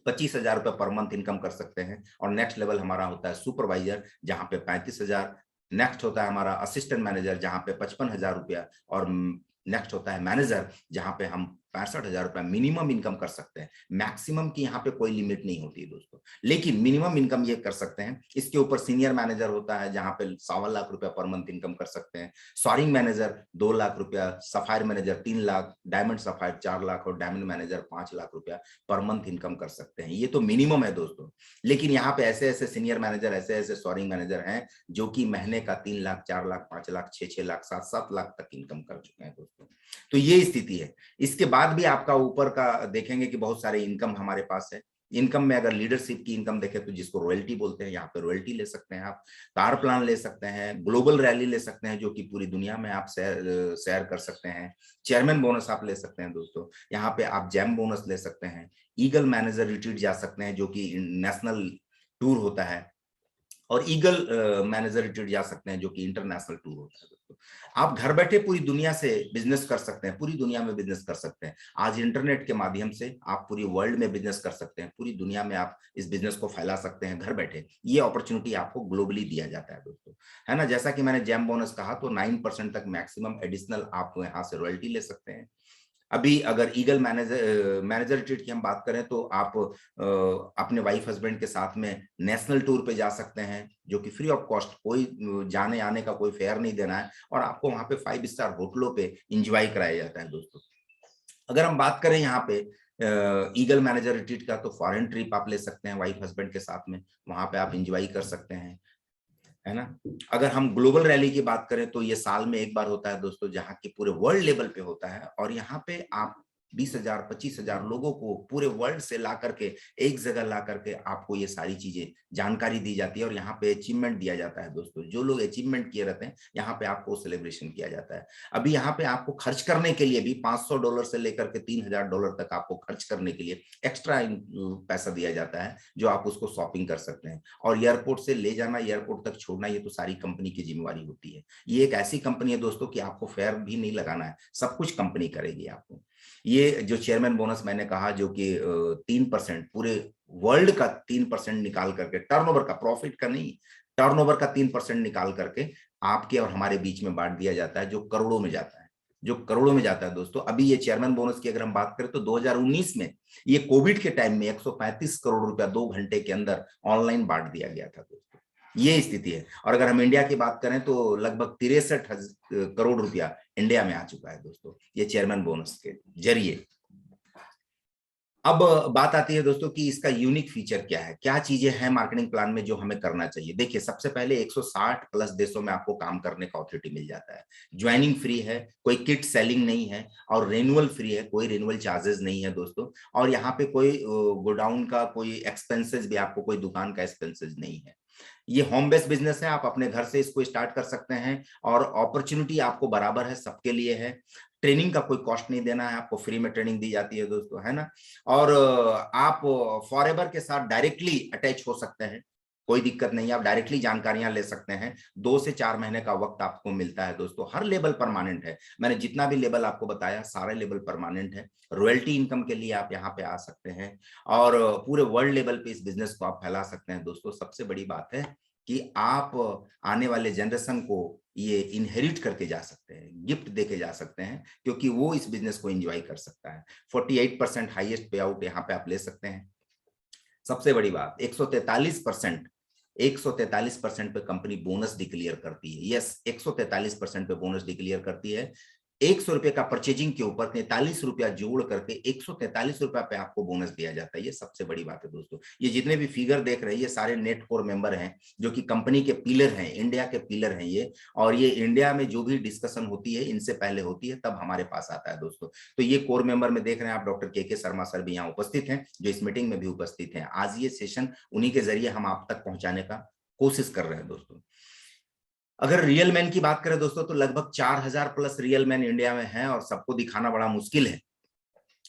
25,000 रुपए पर मंथ इनकम कर सकते हैं। और नेक्स्ट लेवल हमारा होता है सुपरवाइजर, जहां पे 35,000। नेक्स्ट होता है हमारा असिस्टेंट मैनेजर, जहां पे 55,000 रुपया। और नेक्स्ट होता है मैनेजर, जहां पे हम 65,000 रुपया मिनिमम इनकम कर सकते हैं। मैक्सिमम की यहाँ पे कोई लिमिट नहीं होती है दोस्तों, लेकिन मिनिमम इनकम ये कर सकते हैं। इसके ऊपर सीनियर मैनेजर होता है, जहां पे 1.25 लाख रुपया पर मंथ इनकम कर सकते हैं। सॉरिंग मैनेजर 2 लाख रुपया, sapphire manager 3 lakh, diamond sapphire 4 lakh और डायमंड मैनेजर 5 लाख रुपया पर मंथ इनकम कर सकते हैं। ये तो मिनिमम है दोस्तों, लेकिन यहाँ पे ऐसे ऐसे सीनियर मैनेजर, ऐसे ऐसे सॉरिंग मैनेजर हैं जो कि महीने का 3 लाख, 4 लाख, 5 लाख, 6 लाख, 7 लाख तक इनकम कर चुके हैं दोस्तों। तो ये स्थिति है। इसके बाद भी आपका ऊपर का देखेंगे कि बहुत सारे इनकम हमारे पास है। इनकम में अगर लीडरशिप की इनकम देखें तो जिसको रॉयल्टी बोलते हैं, यहाँ पे रॉयल्टी ले सकते हैं आप, कार प्लान ले सकते हैं, ग्लोबल रैली ले सकते हैं जो कि पूरी दुनिया में आप शेयर कर सकते हैं, चेयरमैन बोनस आप ले सकते हैं दोस्तों, यहाँ पे आप जैम बोनस ले सकते हैं, ईगल मैनेजर रिट्रीट जा सकते हैं जो कि नेशनल टूर होता है, और ईगल मैनेजर रिट्रीट जा सकते हैं जो कि इंटरनेशनल टूर होता है दोस्तों। आप घर बैठे पूरी दुनिया से बिजनेस कर सकते हैं, पूरी दुनिया में बिजनेस कर सकते हैं। आज इंटरनेट के माध्यम से आप पूरी वर्ल्ड में बिजनेस कर सकते हैं, पूरी दुनिया में आप इस बिजनेस को फैला सकते हैं घर बैठे। ये अपॉर्चुनिटी आपको ग्लोबली दिया जाता है दोस्तों, है ना। जैसा कि मैंने जैम बोनस कहा, तो 9% तक मैक्सिमम एडिशनल आप यहाँ से रॉयल्टी ले सकते हैं। अभी अगर ईगल मैनेजर रिट्रीट की हम बात करें तो आप अपने वाइफ हस्बैंड के साथ में नेशनल टूर पे जा सकते हैं, जो कि फ्री ऑफ कॉस्ट, कोई जाने आने का कोई फेयर नहीं देना है, और आपको वहां पे 5 स्टार होटलों पे इंजॉय कराया जाता है दोस्तों। अगर हम बात करें यहाँ पे ईगल मैनेजर रिट्रीट का, तो फॉरेन ट्रिप आप ले सकते हैं वाइफ हस्बैंड के साथ में, वहां पे आप इंजॉय कर सकते हैं, है ना। अगर हम ग्लोबल रैली की बात करें तो ये साल में एक बार होता है दोस्तों, जहां की पूरे वर्ल्ड लेवल पे होता है, और यहाँ पे आप 20,000 25,000 लोगों को पूरे वर्ल्ड से ला करके एक जगह ला करके आपको ये सारी चीजें जानकारी दी जाती है, और यहाँ पे अचीवमेंट दिया जाता है दोस्तों। जो लोग अचीवमेंट किए रहते हैं यहाँ पे आपको सेलिब्रेशन किया जाता है। अभी यहाँ पे आपको खर्च करने के लिए भी $500 से लेकर के $3,000 तक आपको खर्च करने के लिए एक्स्ट्रा पैसा दिया जाता है, जो आप उसको शॉपिंग कर सकते हैं। और एयरपोर्ट से ले जाना, एयरपोर्ट तक छोड़ना, ये तो सारी कंपनी की जिम्मेवारी होती है। ये एक ऐसी कंपनी है दोस्तों कि आपको फेयर भी नहीं लगाना है, सब कुछ कंपनी करेगी आपको। ये जो चेयरमैन बोनस मैंने कहा, जो कि 3% पूरे वर्ल्ड का 3% निकाल करके, टर्नओवर का, प्रॉफिट का नहीं, टर्नओवर का 3% निकाल करके आपके और हमारे बीच में बांट दिया जाता है, जो करोड़ों में जाता है, जो करोड़ों में जाता है दोस्तों। अभी ये चेयरमैन बोनस की अगर हम बात करें तो 2019 में, ये कोविड के टाइम में 135 करोड़ रुपया 2 घंटे के अंदर ऑनलाइन बांट दिया गया था दोस्तों। ये स्थिति है। और अगर हम इंडिया की बात करें तो लगभग 63 करोड़ रुपया इंडिया में आ चुका है दोस्तों, ये चेयरमैन बोनस के जरिए। अब बात आती है दोस्तों कि इसका यूनिक फीचर क्या है, क्या चीजें हैं मार्केटिंग प्लान में जो हमें करना चाहिए। देखिए, सबसे पहले 160 प्लस देशों में आपको काम करने का ऑथोरिटी मिल जाता है, ज्वाइनिंग फ्री है, कोई किट सेलिंग नहीं है, और रेन्युअल फ्री है, कोई रेन्युअल चार्जेस नहीं है दोस्तों। और यहाँ पे कोई गोडाउन का कोई एक्सपेंसेस भी, आपको कोई दुकान का एक्सपेंसेस नहीं है। ये होम बेस्ड बिजनेस है, आप अपने घर से इसको स्टार्ट कर सकते हैं, और अपॉर्चुनिटी आपको बराबर है, सबके लिए है। ट्रेनिंग का कोई कॉस्ट नहीं देना है, आपको फ्री में ट्रेनिंग दी जाती है दोस्तों, है ना। और आप फॉरएवर के साथ डायरेक्टली अटैच हो सकते हैं, कोई दिक्कत नहीं है, आप डायरेक्टली जानकारियां ले सकते हैं। 2 से 4 महीने का वक्त आपको मिलता है दोस्तों। हर लेवल परमानेंट है, मैंने जितना भी लेवल आपको बताया सारे लेवल परमानेंट है। रॉयल्टी इनकम के लिए आप यहाँ पे आ सकते हैं, और पूरे वर्ल्ड लेवल पे इस बिजनेस को आप फैला सकते हैं दोस्तों। सबसे बड़ी बात है कि आप आने वाले जनरेशन को ये इनहेरिट करके जा सकते हैं, गिफ्ट देके जा सकते हैं, क्योंकि वो इस बिजनेस को एंजॉय कर सकता है। 48% हाईएस्ट पे आउट यहाँ पे आप ले सकते हैं। सबसे बड़ी बात, 143% पे कंपनी बोनस डिक्लेयर करती है। यस, 143% पे बोनस डिक्लेयर करती है। 100 रुपए का परचेजिंग के ऊपर 43 रुपया जोड़ करके 143 रुपया पे आपको बोनस दिया जाता है। ये सबसे बड़ी बात है दोस्तों। ये जितने भी फिगर देख रहे हैं ये सारे नेट कोर मेंबर हैं, जो कि कंपनी के पिलर हैं, इंडिया के पिलर हैं ये। और ये इंडिया में जो भी डिस्कशन होती है इनसे पहले होती है, तब हमारे पास आता है दोस्तों। तो ये कोर मेंबर में देख रहे हैं आप, डॉक्टर के शर्मा सर भी यहाँ उपस्थित हैं, जो इस मीटिंग में भी उपस्थित हैं। आज ये सेशन उन्हीं के जरिए हम आप तक पहुंचाने का कोशिश कर रहे हैं दोस्तों। अगर रियल मैन की बात करें दोस्तों, तो लगभग 4000 प्लस रियल मैन इंडिया में हैं, और सबको दिखाना बड़ा मुश्किल है,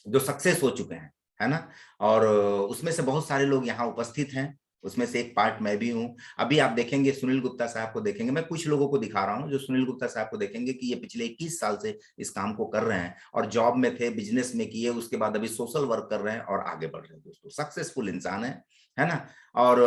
जो सक्सेस हो चुके हैं, है ना। और उसमें से बहुत सारे लोग यहाँ उपस्थित हैं, उसमें से एक पार्ट मैं भी हूं। अभी आप देखेंगे सुनील गुप्ता साहब को देखेंगे, मैं कुछ लोगों को दिखा रहा हूं, जो सुनील गुप्ता साहब को देखेंगे कि ये पिछले 21 साल से इस काम को कर रहे हैं, और जॉब में थे, बिजनेस में किए, उसके बाद अभी सोशल वर्क कर रहे हैं और आगे बढ़ रहे हैं दोस्तों। सक्सेसफुल इंसान है ना। और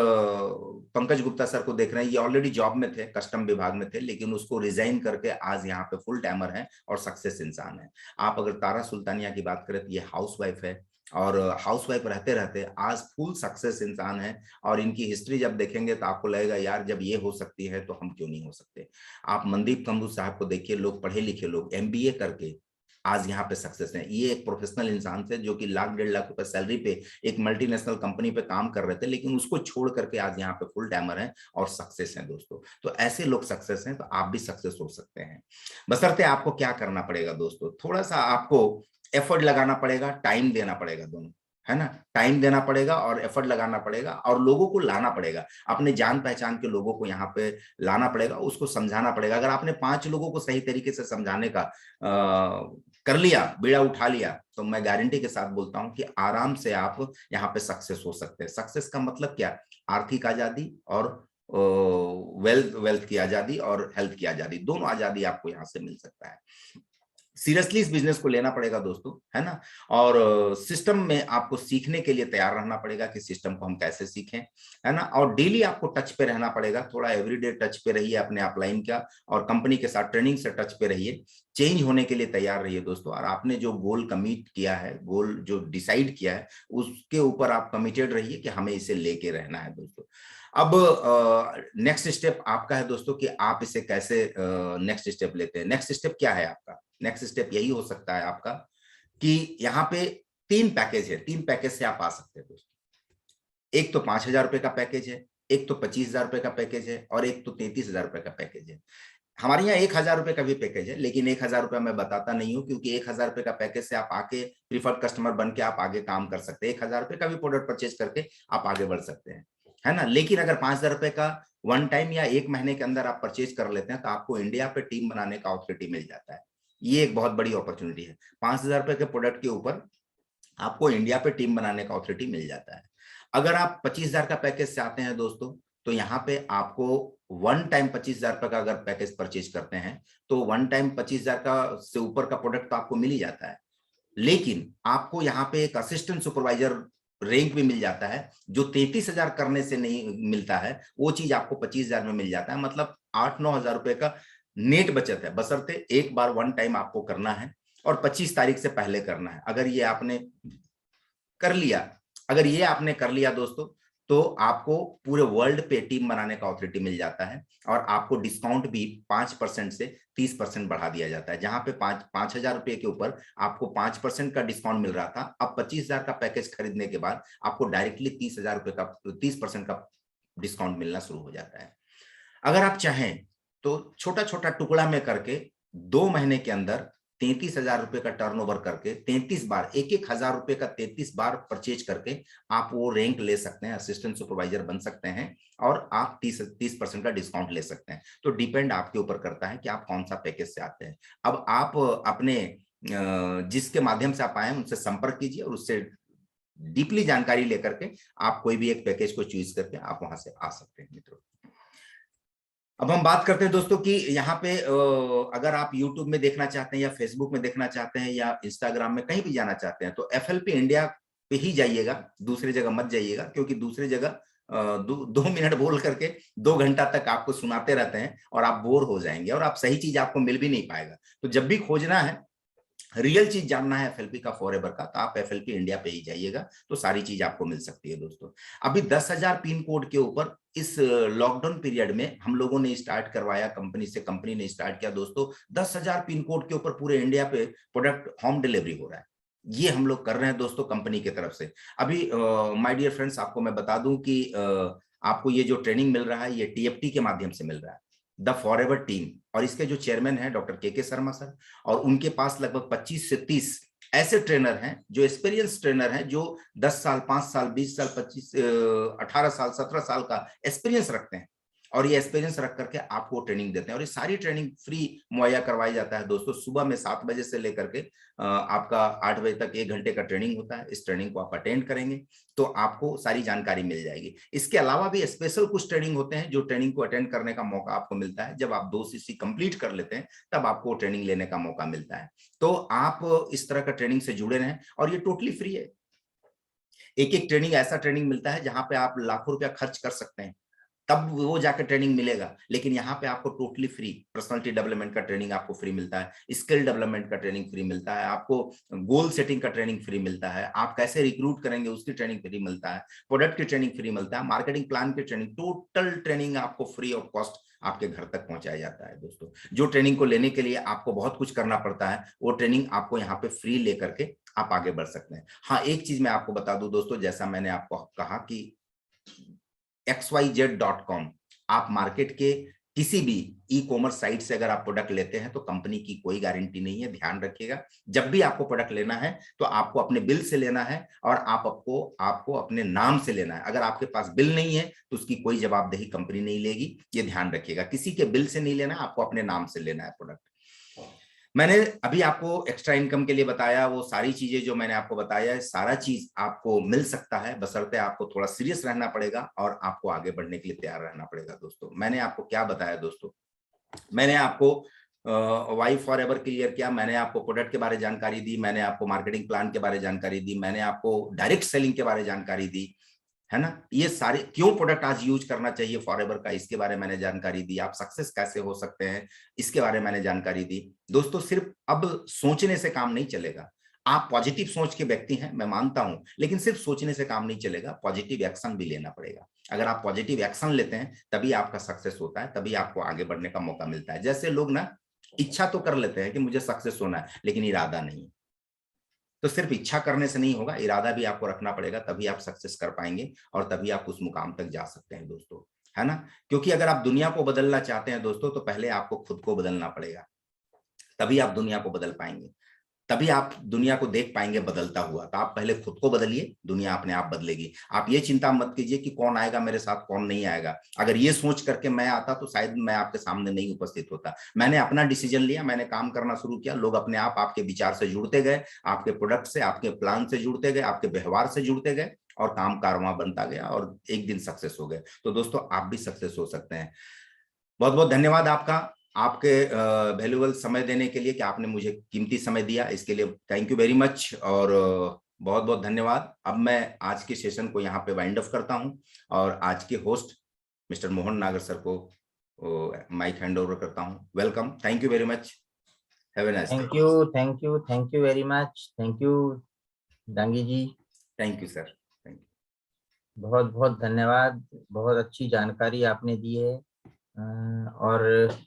पंकज गुप्ता सर को देख रहे हैं, ये ऑलरेडी जॉब में थे, कस्टम विभाग में थे, लेकिन उसको रिजाइन करके आज यहाँ पे फुल टाइमर है और सक्सेस इंसान है। आप अगर तारा सुल्तानिया की बात करें तो ये हाउसवाइफ है, और हाउसवाइफ रहते रहते आज फुल सक्सेस इंसान है। और इनकी हिस्ट्री जब देखेंगे तो आपको लगेगा यार, जब ये हो सकती है तो हम क्यों नहीं हो सकते। आप मनदीप कंबू साहब को देखिए, लोग पढ़े लिखे लोग, एमबीए करके आज यहाँ पे सक्सेस है। ये एक प्रोफेशनल इंसान थे जो कि लाख 1.5 लाख रुपए सैलरी पे एक मल्टीनेशनल कंपनी पे काम कर रहे थे, लेकिन उसको छोड़ करके आज यहाँ पे फुल टाइमर है और सक्सेस है दोस्तों। तो ऐसे लोग सक्सेस हैं, तो आप भी सक्सेस हो सकते हैं। बशर्ते आपको क्या करना पड़ेगा दोस्तों, थोड़ा सा आपको एफर्ट लगाना पड़ेगा, टाइम देना पड़ेगा, दोनों, है ना। टाइम देना पड़ेगा और एफर्ट लगाना पड़ेगा, और लोगों को लाना पड़ेगा, अपने जान पहचान के लोगों को यहाँ पे लाना पड़ेगा, उसको समझाना पड़ेगा। अगर आपने 5 लोगों को सही तरीके से समझाने का कर लिया, बीड़ा उठा लिया, तो मैं गारंटी के साथ बोलता हूं कि आराम से आप यहाँ पे सक्सेस हो सकते हैं। सक्सेस का मतलब क्या, आर्थिक आजादी और वेल्थ की आजादी और हेल्थ की आजादी, दोनों आजादी आपको यहाँ से मिल सकता है। सीरियसली इस बिजनेस को लेना पड़ेगा दोस्तों, है ना। और सिस्टम में आपको सीखने के लिए तैयार रहना पड़ेगा कि सिस्टम को हम कैसे सीखें, है ना। और डेली आपको टच पे रहना पड़ेगा, थोड़ा एवरीडे टच पे रहिए अपने अपलाइन का, और कंपनी के साथ ट्रेनिंग से टच पे रहिए, चेंज होने के लिए तैयार रहिए दोस्तों। और आपने जो गोल कमिट किया है, गोल जो डिसाइड किया है, उसके ऊपर आप कमिटेड रहिए कि हमें इसे लेके रहना है दोस्तों। अब नेक्स्ट स्टेप आपका है दोस्तों कि आप इसे कैसे नेक्स्ट स्टेप लेते हैं। नेक्स्ट स्टेप क्या है आपका, नेक्स्ट स्टेप यही हो सकता है आपका कि यहाँ पे 3 पैकेज है, 3 पैकेज से आप आ सकते हैं दोस्तों। एक तो 5,000 रुपए का पैकेज है, एक तो 25,000 रुपए का पैकेज है, और एक तो 33,000 रुपए का पैकेज है। हमारे यहाँ 1,000 रुपए का भी पैकेज है, लेकिन 1,000 रुपया मैं बताता नहीं हूँ, क्योंकि 1,000 रुपए का पैकेज से आप आके प्रीफर्ड कस्टमर बन के आप आगे काम कर सकते हैं। 1,000 रुपए का भी प्रोडक्ट परचेज करके आप आगे बढ़ सकते हैं, है ना। लेकिन अगर 5,000 रुपए का वन टाइम या 1 महीने के अंदर आप परचेज कर लेते हैं, तो आपको इंडिया पे टीम बनाने का ऑथोरिटी मिल जाता है। ये एक बहुत बड़ी अपॉर्चुनिटी है। 5,000 रुपए के प्रोडक्ट के ऊपर आपको इंडिया पे टीम बनाने का ऑथोरिटी मिल जाता है। अगर आप 25,000 का पैकेज से आते हैं दोस्तों, तो यहाँ पे आपको वन टाइम 25,000 रुपए का अगर पैकेज परचेज करते हैं, तो वन टाइम 25,000 का से ऊपर का प्रोडक्ट तो आपको मिल ही जाता है, लेकिन आपको यहाँ पे एक असिस्टेंट सुपरवाइजर रैंक भी मिल जाता है, जो 33,000 करने से नहीं मिलता है, वो चीज आपको 25,000 में मिल जाता है। मतलब 8-9 हजार रुपए का नेट बचत है, बशर्ते एक बार वन टाइम आपको करना है और 25 तारीख से पहले करना है। अगर ये आपने कर लिया, अगर ये आपने कर लिया दोस्तों, तो आपको पूरे वर्ल्ड पे टीम बनाने का ऑथोरिटी मिल जाता है, और आपको डिस्काउंट भी 5% से 30% बढ़ा दिया जाता है। जहां पे 5,000 रुपए के ऊपर आपको 5% का डिस्काउंट मिल रहा था, अब 25,000 का पैकेज खरीदने के बाद आपको डायरेक्टली 30,000 रुपए का 30% का डिस्काउंट मिलना शुरू हो जाता है। अगर आप चाहें तो छोटा छोटा टुकड़ा में करके 2 महीने के अंदर 33,000 रुपए का टर्नओवर करके 33 बार 1,000 रुपए का 33 बार परचेज करके आप वो रैंक ले सकते हैं, असिस्टेंट सुपरवाइजर बन सकते हैं, और आप 30% का डिस्काउंट ले सकते हैं। तो डिपेंड आपके ऊपर करता है कि आप कौन सा पैकेज से आते हैं। अब आप अपने जिसके माध्यम से आप आए हैं उनसे संपर्क कीजिए, और उससे डीपली जानकारी लेकर के आप कोई भी एक पैकेज को चूज करके आप वहां से आ सकते हैं मित्रों। अब हम बात करते हैं दोस्तों कि यहाँ पे अगर आप YouTube में देखना चाहते हैं, या Facebook में देखना चाहते हैं, या Instagram में कहीं भी जाना चाहते हैं, तो FLP इंडिया पे ही जाइएगा, दूसरी जगह मत जाइएगा, क्योंकि दूसरी जगह 2 मिनट बोल करके 2 घंटा तक आपको सुनाते रहते हैं और आप बोर हो जाएंगे, और आप सही चीज आपको मिल भी नहीं पाएगा। तो जब भी खोजना है रियल चीज जानना है एफएलपी का फॉरएवर का, तो आप एफएलपी इंडिया पे ही जाइएगा, तो सारी चीज आपको मिल सकती है दोस्तों। अभी 10,000 पिन कोड के ऊपर इस लॉकडाउन पीरियड में हम लोगों ने स्टार्ट करवाया, कंपनी से, कंपनी ने स्टार्ट किया दोस्तों। 10,000 पिन कोड के ऊपर पूरे इंडिया पे प्रोडक्ट होम डिलीवरी हो रहा है, ये हम लोग कर रहे हैं दोस्तों कंपनी की तरफ से। अभी माय डियर फ्रेंड्स, आपको मैं बता दूं कि आपको ये जो ट्रेनिंग मिल रहा है ये टीएफटी के माध्यम से मिल रहा है, द फॉरएवर टीम, और इसके जो चेयरमैन है डॉक्टर के शर्मा सर, और उनके पास लगभग 25 से 30 ऐसे ट्रेनर हैं जो एक्सपीरियंस ट्रेनर हैं, जो 10 साल, 5 साल, 20 साल, 25, 18 साल, 17 साल का एक्सपीरियंस रखते हैं, और ये एक्सपीरियंस रख करके आपको ट्रेनिंग देते हैं। और ये सारी ट्रेनिंग फ्री मुहैया करवाई जाता है दोस्तों। सुबह में 7 बजे से लेकर के आपका 8 बजे तक 1 घंटे का ट्रेनिंग होता है। इस ट्रेनिंग को आप अटेंड करेंगे तो आपको सारी जानकारी मिल जाएगी। इसके अलावा भी स्पेशल कुछ ट्रेनिंग होते हैं, जो ट्रेनिंग को अटेंड करने का मौका आपको मिलता है जब आप 2 सीसी कंप्लीट कर लेते हैं, तब आपको ट्रेनिंग लेने का मौका मिलता है। तो आप इस तरह का ट्रेनिंग से जुड़े रहें, और ये टोटली फ्री है। एक एक ट्रेनिंग ऐसा ट्रेनिंग मिलता है जहां पे आप लाखों रुपया खर्च कर सकते हैं, तब वो जाकर ट्रेनिंग मिलेगा। लेकिन यहाँ पे आपको टोटली फ्री पर्सनालिटी डेवलपमेंट का ट्रेनिंग आपको फ्री मिलता है, स्किल डेवलपमेंट का ट्रेनिंग फ्री मिलता है, आपको गोल सेटिंग का ट्रेनिंग फ्री मिलता है, आप कैसे रिक्रूट करेंगे उसकी ट्रेनिंग फ्री मिलता है, प्रोडक्ट की ट्रेनिंग फ्री मिलता है, मार्केटिंग प्लान की ट्रेनिंग, टोटल ट्रेनिंग आपको फ्री ऑफ कॉस्ट आपके घर तक पहुंचाया जाता है दोस्तों। जो ट्रेनिंग को लेने के लिए आपको बहुत कुछ करना पड़ता है, वो ट्रेनिंग आपको यहाँ पे फ्री लेकर के आप आगे बढ़ सकते हैं। हाँ, एक चीज मैं आपको बता दूं दोस्तों, जैसा मैंने आपको कहा कि xyz.com, आप मार्केट के किसी भी ई कॉमर्स साइट से अगर आप प्रोडक्ट लेते हैं तो कंपनी की कोई गारंटी नहीं है, ध्यान रखिएगा। जब भी आपको प्रोडक्ट लेना है तो आपको अपने बिल से लेना है, और आपको अपने नाम से लेना है। अगर आपके पास बिल नहीं है तो उसकी कोई जवाबदेही कंपनी नहीं लेगी, ये ध्यान रखिएगा। किसी के बिल से नहीं लेना, आपको अपने नाम से लेना है प्रोडक्ट। मैंने अभी आपको एक्स्ट्रा इनकम के लिए बताया, वो सारी चीजें जो मैंने आपको बताया है, सारा चीज आपको मिल सकता है, बशर्ते आपको थोड़ा सीरियस रहना पड़ेगा और आपको आगे बढ़ने के लिए तैयार रहना पड़ेगा दोस्तों। मैंने आपको क्या बताया दोस्तों, मैंने आपको वाई फॉर एवर क्लियर किया, मैंने आपको प्रोडक्ट के बारे में जानकारी दी, मैंने आपको मार्केटिंग प्लान के बारे में जानकारी दी, मैंने आपको डायरेक्ट सेलिंग के बारे में जानकारी दी, है ना। ये सारे क्यों प्रोडक्ट आज यूज करना चाहिए फॉरएवर का, इसके बारे में मैंने जानकारी दी। आप सक्सेस कैसे हो सकते हैं, इसके बारे में मैंने जानकारी दी दोस्तों। सिर्फ अब सोचने से काम नहीं चलेगा। आप पॉजिटिव सोच के व्यक्ति हैं, मैं मानता हूं, लेकिन सिर्फ सोचने से काम नहीं चलेगा, पॉजिटिव एक्शन भी लेना पड़ेगा। अगर आप पॉजिटिव एक्शन लेते हैं तभी आपका सक्सेस होता है, तभी आपको आगे बढ़ने का मौका मिलता है। जैसे लोग ना इच्छा तो कर लेते हैं कि मुझे सक्सेस होना है, लेकिन इरादा नहीं। तो सिर्फ इच्छा करने से नहीं होगा, इरादा भी आपको रखना पड़ेगा, तभी आप सक्सेस कर पाएंगे और तभी आप उस मुकाम तक जा सकते हैं दोस्तों, है ना। क्योंकि अगर आप दुनिया को बदलना चाहते हैं दोस्तों, तो पहले आपको खुद को बदलना पड़ेगा, तभी आप दुनिया को बदल पाएंगे, तभी आप दुनिया को देख पाएंगे बदलता हुआ। तो आप पहले खुद को बदलिए, दुनिया अपने आप बदलेगी। आप ये चिंता मत कीजिए कि कौन आएगा मेरे साथ, कौन नहीं आएगा। अगर ये सोच करके मैं आता तो शायद मैं आपके सामने नहीं उपस्थित होता। मैंने अपना डिसीजन लिया, मैंने काम करना शुरू किया, लोग अपने आप आपके विचार से जुड़ते गए, आपके प्रोडक्ट से, आपके प्लान से जुड़ते गए, आपके व्यवहार से जुड़ते गए, और काम कारवां बनता गया, और एक दिन सक्सेस हो गए। तो दोस्तों, आप भी सक्सेस हो सकते हैं। बहुत बहुत धन्यवाद आपका, आपके वैल्यूएबल समय देने के लिए, कि आपने मुझे कीमती समय दिया, इसके लिए थैंक यू वेरी मच, और बहुत बहुत धन्यवाद। अब मैं आज के सेशन को यहाँ पे वाइंड अप करता हूँ, और आज के होस्ट मिस्टर मोहन नागर सर को माइक हैंड ओवर करता हूँ। Welcome, thank you very much, have a nice day. Thank you very much, thank you Dangi ji, thank you sir, thank you, बहुत बहुत धन्यवाद। बहुत अच्छी जानकारी आपने दी है, और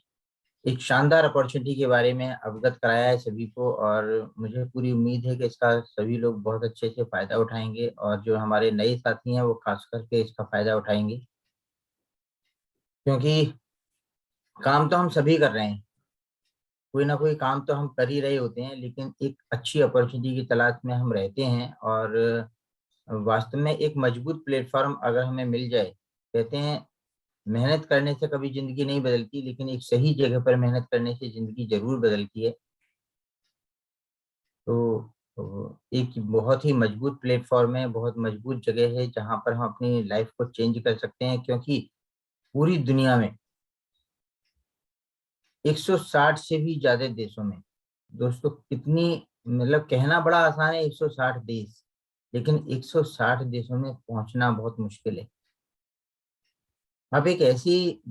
एक शानदार अपॉर्चुनिटी के बारे में अवगत कराया है सभी को, और मुझे पूरी उम्मीद है कि इसका सभी लोग बहुत अच्छे से फायदा उठाएंगे, और जो हमारे नए साथी हैं वो खास करके इसका फायदा उठाएंगे, क्योंकि काम तो हम सभी कर रहे हैं, कोई ना कोई काम तो हम कर ही रहे होते हैं, लेकिन एक अच्छी अपॉर्चुनिटी की तलाश में हम रहते हैं। और वास्तव में एक मजबूत प्लेटफॉर्म अगर हमें मिल जाए, कहते हैं मेहनत करने से कभी जिंदगी नहीं बदलती, लेकिन एक सही जगह पर मेहनत करने से जिंदगी जरूर बदलती है। तो एक बहुत ही मजबूत प्लेटफॉर्म है, बहुत मजबूत जगह है जहां पर हम अपनी लाइफ को चेंज कर सकते हैं, क्योंकि पूरी दुनिया में 160 से भी ज्यादा देशों में, दोस्तों कितनी, मतलब कहना बड़ा आसान है 160 देश, लेकिन 160 देशों में पहुंचना बहुत मुश्किल है। अब एक ऐसी